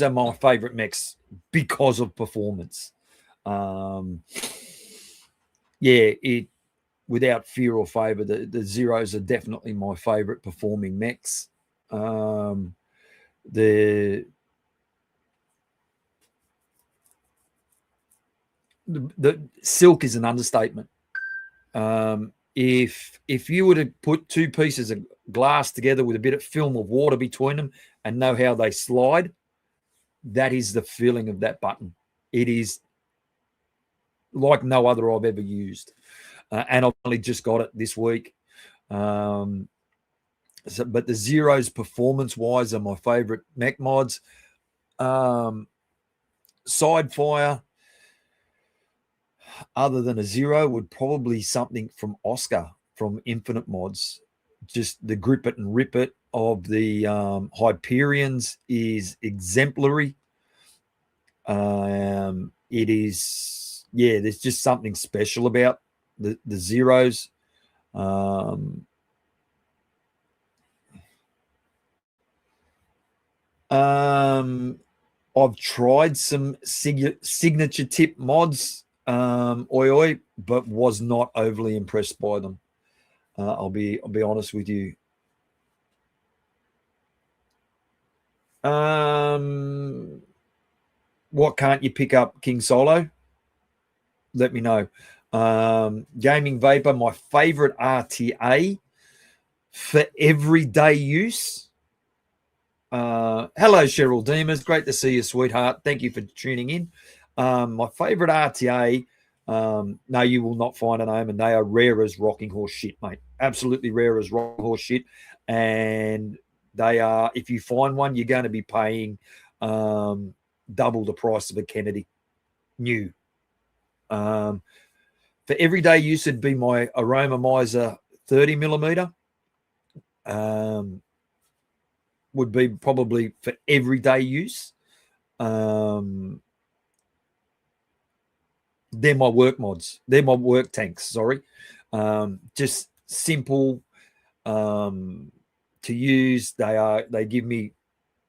are my favorite mechs because of performance. Without fear or favor, the zeros are definitely my favorite performing mechs. The silk is an understatement. If you were to put two pieces of glass together with a bit of film of water between them and know how they slide, that is the feeling of that button. It is like no other I've ever used. And I've only just got it this week. But the zeros performance-wise are my favorite mech mods. Side fire, other than a zero, would probably something from Oscar from Infinite Mods. just the grip it and rip it of the Hyperions is exemplary. It is, yeah, there's just something special about the Zeros. I've tried some signature tip mods, but was not overly impressed by them. I'll be honest with you. What can't you pick up, King Solo? Let me know. Gaming Vapor, my favorite RTA for everyday use. Hello, Cheryl Deemers. Great to see you, sweetheart. Thank you for tuning in. My favorite RTA, no, you will not find an Omen. They are rare as rocking horse shit, mate. Absolutely rare as rocking horse shit. And they are, if you find one, you're going to be paying double the price of a Kennedy new. For everyday use, it'd be my Aroma Miser 30 millimeter. Would be probably for everyday use. They're my work mods. They're my work tanks. Sorry, just simple to use. They give me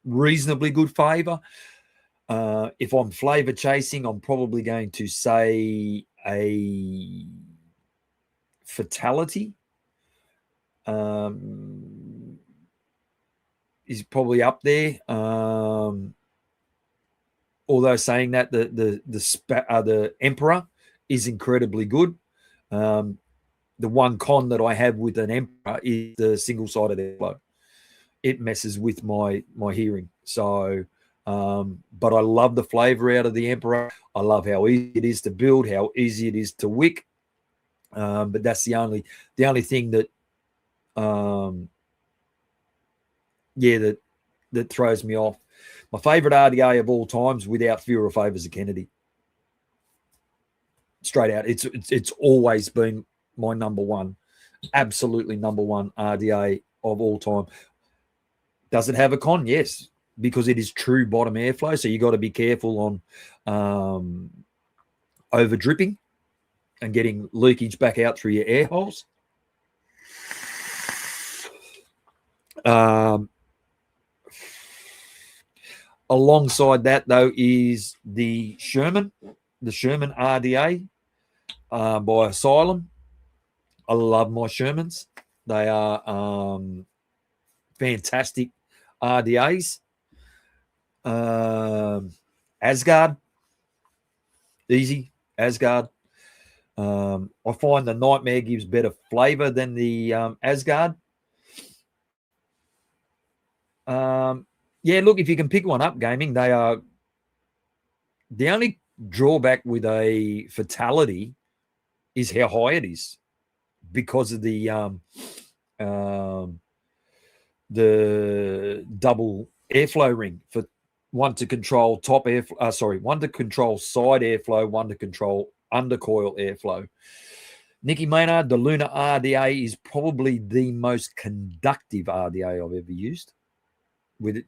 reasonably good flavor. If I'm flavor chasing, I'm probably going to say a Fatality. Is probably up there. Although saying that, the Emperor is incredibly good. The one con that I have with an Emperor is the single-sided airflow. It messes with my hearing. So, but I love the flavor out of the Emperor. I love how easy it is to build, how easy it is to wick. But that's the only thing that that throws me off. My favorite RDA of all times, without fear or favor, is a Kennedy. Straight out, it's always been my number one, absolutely number one RDA of all time. Does it have a con? Yes, because it is true bottom airflow. So you got to be careful on over dripping and getting leakage back out through your air holes. Alongside that, though, is the Sherman RDA by Asylum. I love my Shermans. They are fantastic RDAs. Asgard, easy. Asgard. I find the Nightmare gives better flavor than the Asgard. Yeah, look, if you can pick one up, gaming, they are the only drawback with a Fatality is how high it is because of the double airflow ring for one to control top airflow. One to control side airflow, one to control undercoil airflow. Nicky Maynard, the Lunar RDA is probably the most conductive RDA I've ever used. With it,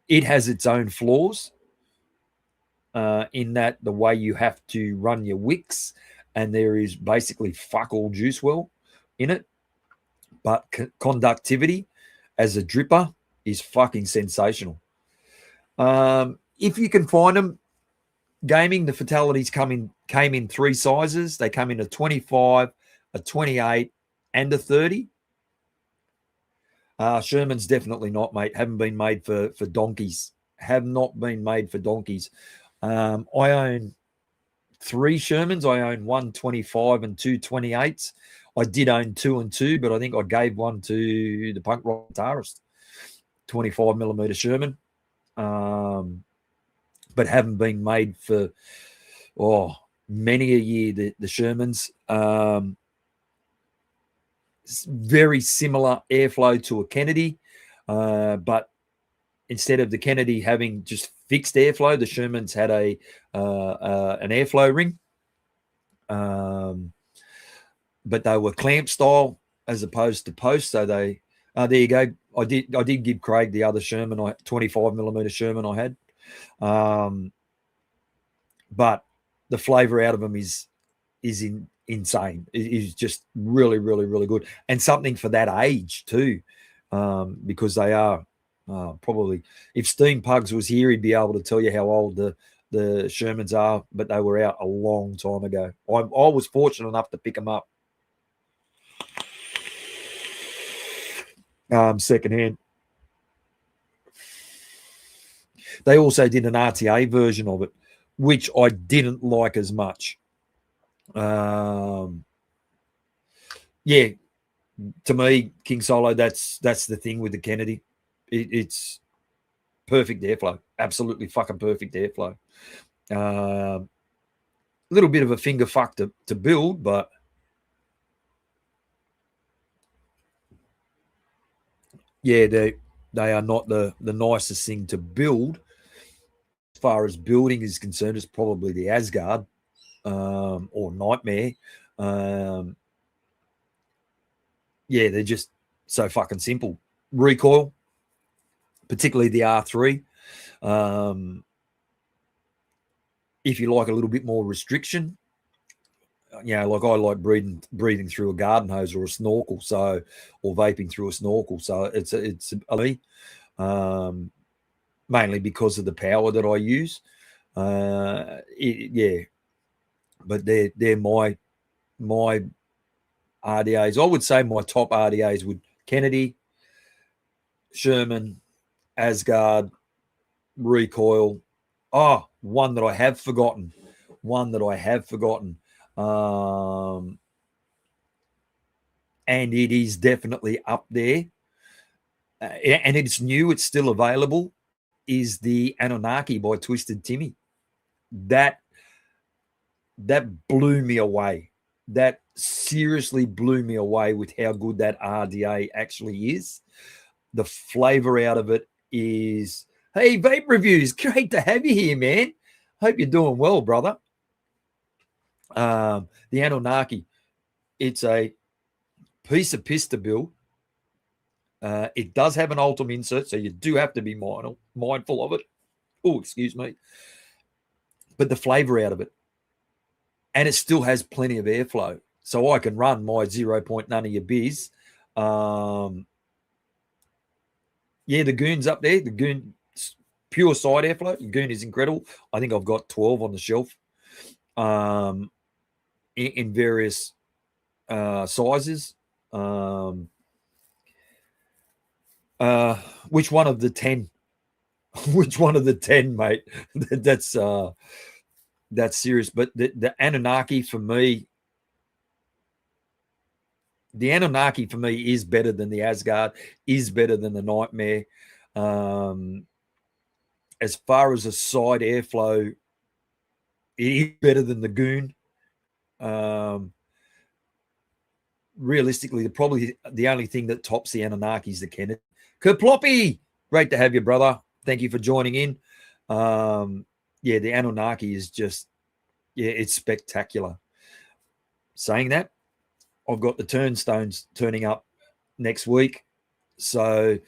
it has its own flaws in that the way you have to run your wicks, and there is basically fuck all juice well in it. But conductivity as a dripper is fucking sensational. If you can find them, gaming, the Fatalities came in three sizes. They come in a 25, a 28, and a 30. Sherman's definitely not, mate. Haven't been made for donkeys. Have not been made for donkeys. I own three Shermans. I own one 25 and two 28s. I did own 2 and 2, but I think I gave one to the punk rock guitarist. 25 millimeter Sherman. But haven't been made for many a year. The Shermans. Very similar airflow to a Kennedy, but instead of the Kennedy having just fixed airflow, the Shermans had an airflow ring, but they were clamp style, as opposed to post. So they, there you go. I did give Craig the other Sherman, 25mm Sherman I had. But the flavor out of them is insane. It is just really, really, really good, and something for that age too, because they are probably. If Steam Pugs was here, he'd be able to tell you how old the Shermans are, but they were out a long time ago. I was fortunate enough to pick them up secondhand. They also did an RTA version of it, which I didn't like as much. Yeah, to me, King Solo, that's the thing with the Kennedy. It's perfect airflow, absolutely fucking perfect airflow. A little bit of a finger fuck to build, but yeah, they are not the nicest thing to build. As far as building is concerned, it's probably the Asgard or Nightmare. Yeah, they're just so fucking simple. Recoil, particularly the R3. If you like a little bit more restriction, like I like breathing through a garden hose or a snorkel, or vaping through a snorkel. So it's mainly because of the power that I use. Yeah, but they're my RDAs. I would say my top RDAs would Kennedy, Sherman, Asgard, Recoil. Oh, one that I have forgotten. And it is definitely up there. And it's new. It's still available. Is the Anunnaki by Twisted Timmy. That blew me away. That seriously blew me away with how good that RDA actually is. The flavor out of it is, hey, Vape Reviews, great to have you here, man. Hope you're doing well, brother. The Anunnaki, it's a piece of piss to build. It does have an Ultim insert, so you do have to be mindful of it. Oh, excuse me. But the flavor out of it, and it still has plenty of airflow, so I can run my 0. None of your biz. Yeah, the Goon's up there. The Goon, pure side airflow. The Goon is incredible. I think I've got 12 on the shelf in various sizes. Which one of the 10? Which one of the 10, mate? That's serious. But the Anunnaki for me, is better than the Asgard, is better than the Nightmare. As far as a side airflow, it is better than the Goon. Realistically, probably the only thing that tops the Anunnaki is the Kennedy. Kerploppy, great to have you, brother. Thank you for joining in. Yeah, the Anunnaki is just, it's spectacular. Saying that, I've got the turnstones turning up next week. So,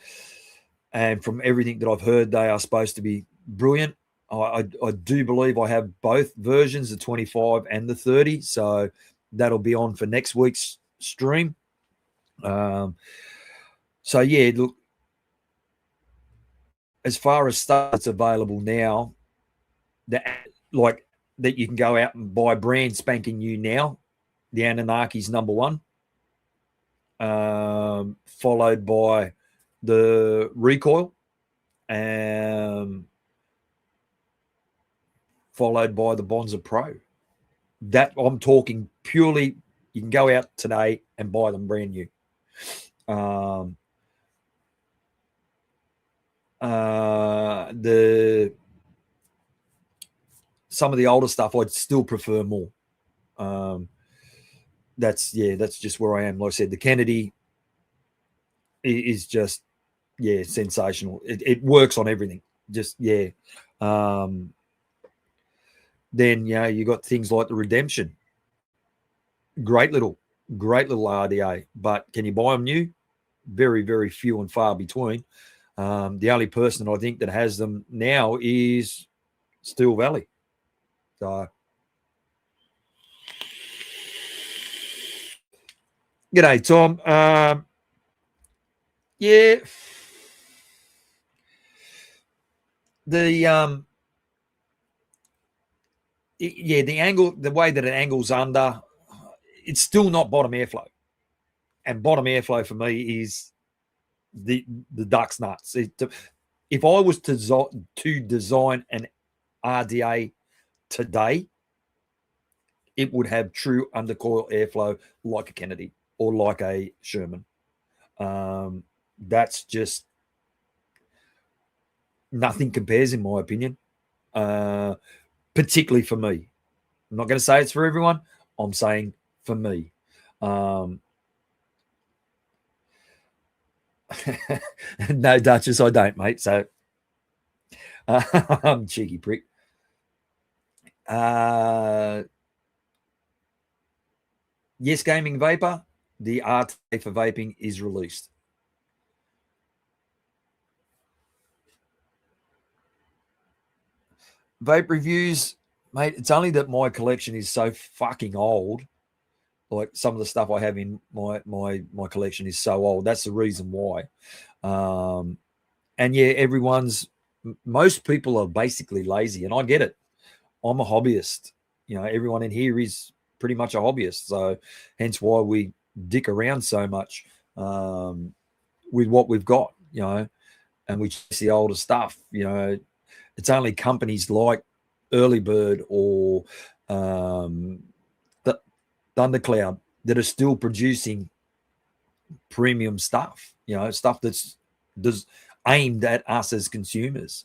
and from everything that I've heard, they are supposed to be brilliant. I do believe I have both versions, the 25 and the 30. So that'll be on for next week's stream. So yeah, look, as far as stuff that's available now, that you can go out and buy brand spanking new now, the Anunnaki's number one, followed by the Recoil, followed by the Bonza Pro. That I'm talking purely, you can go out today and buy them brand new. Some of the older stuff I'd still prefer more. That's just where I am. Like I said, the Kennedy is just sensational. It works on everything. Just then you got things like the Redemption. Great little great little RDA. But can you buy them new? Very, very few and far between. The only person I think that has them now is Steel Valley. So, g'day, Tom. Yeah, the the angle, the way that it angles under, it's still not bottom airflow. And bottom airflow for me is the duck's nuts. If I was to design an RDA today, it would have true undercoil airflow like a Kennedy or like a Sherman. That's just nothing compares, in my opinion, particularly for me. I'm not going to say it's for everyone. I'm saying for me. No, Duchess, I don't, mate. So I'm cheeky prick. Yes, Gaming Vapor, the RTA for vaping is released. Vape reviews, mate, it's only that my collection is so fucking old. Like some of the stuff I have in my collection is so old. That's the reason why. And yeah, most people are basically lazy, and I get it. I'm a hobbyist. You know, everyone in here is pretty much a hobbyist. So hence why we dick around so much with what we've got, you know, and we chase the older stuff. You know, it's only companies like Early Bird or Thundercloud that are still producing premium stuff, you know, stuff that's aimed at us as consumers.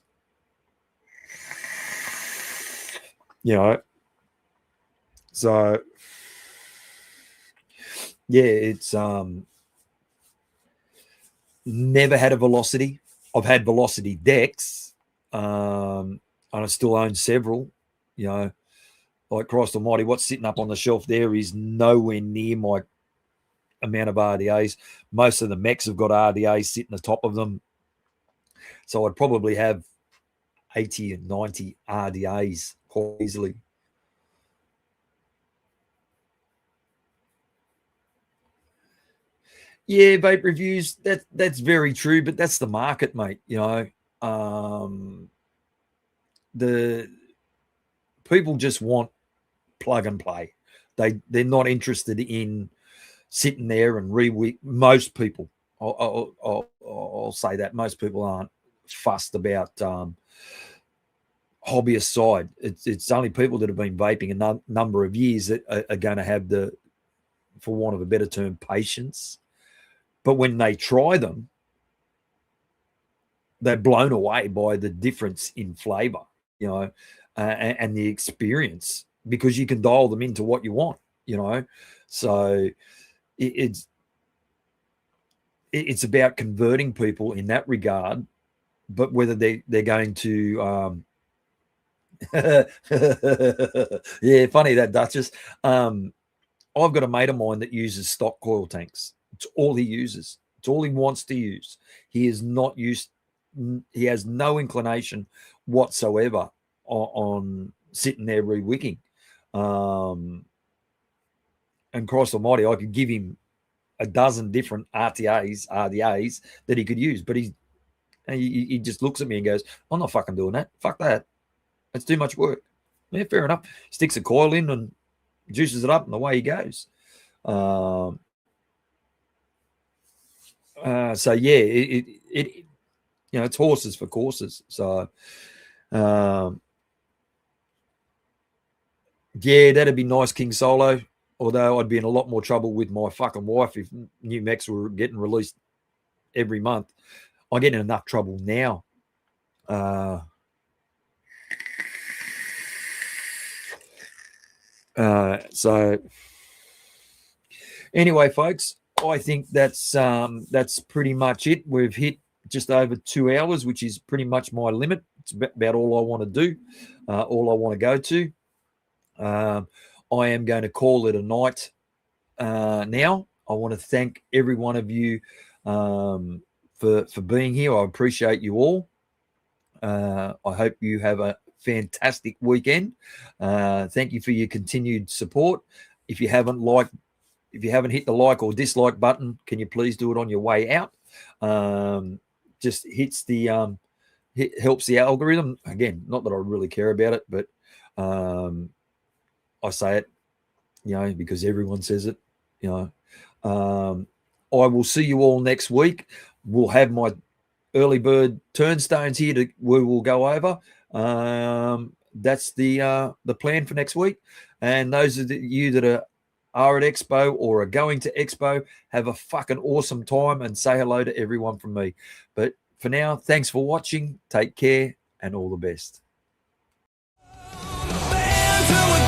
You know, so yeah, it's never had a Velocity. I've had Velocity decks, and I still own several. You know, like Christ Almighty, what's sitting up on the shelf there is nowhere near my amount of RDAs. Most of the mechs have got RDAs sitting atop of them, so I'd probably have 80 and 90 RDAs quite easily. Yeah, vape reviews, that's very true, but that's the market, mate. You know, the people just want plug and play. They're not interested in sitting there and rewick. Most people, I'll say that most people aren't fussed about hobbyist side. It's only people that have been vaping a number of years that are going to have the, for want of a better term, patience. But when they try them, they're blown away by the difference in flavor, you know, and the experience, because you can dial them into what you want, you know. So it's about converting people in that regard, but whether they're going to yeah, funny that, Duchess. I've got a mate of mine that uses stock coil tanks. It's all he uses. It's all he wants to use. He is not used. He has no inclination whatsoever on sitting there rewicking. And Christ Almighty, I could give him a dozen different RDAs that he could use, but he just looks at me and goes, "I'm not fucking doing that. Fuck that. That's too much work." Yeah, fair enough. Sticks a coil in and juices it up, and away he goes. So yeah, it you know, it's horses for courses. So yeah, that'd be nice, King Solo. Although I'd be in a lot more trouble with my fucking wife if new mechs were getting released every month. I get in enough trouble now. So anyway, folks, I think that's pretty much it. We've hit just over 2 hours, which is pretty much my limit. It's about all I want to do, all I want to go to. I am going to call it a night now. I want to thank every one of you for being here. I appreciate you all. I hope you have a fantastic weekend. Thank you for your continued support. If you haven't hit the like or dislike button, can you please do it on your way out? Just helps the algorithm. Again, not that I really care about it, but I say it, because everyone says it. I will see you all next week. We'll have my early bird turnstones here we will go over. That's the plan for next week. And those of you that are at Expo or are going to Expo, have a fucking awesome time and say hello to everyone from me. But for now, thanks for watching. Take care and all the best. Banter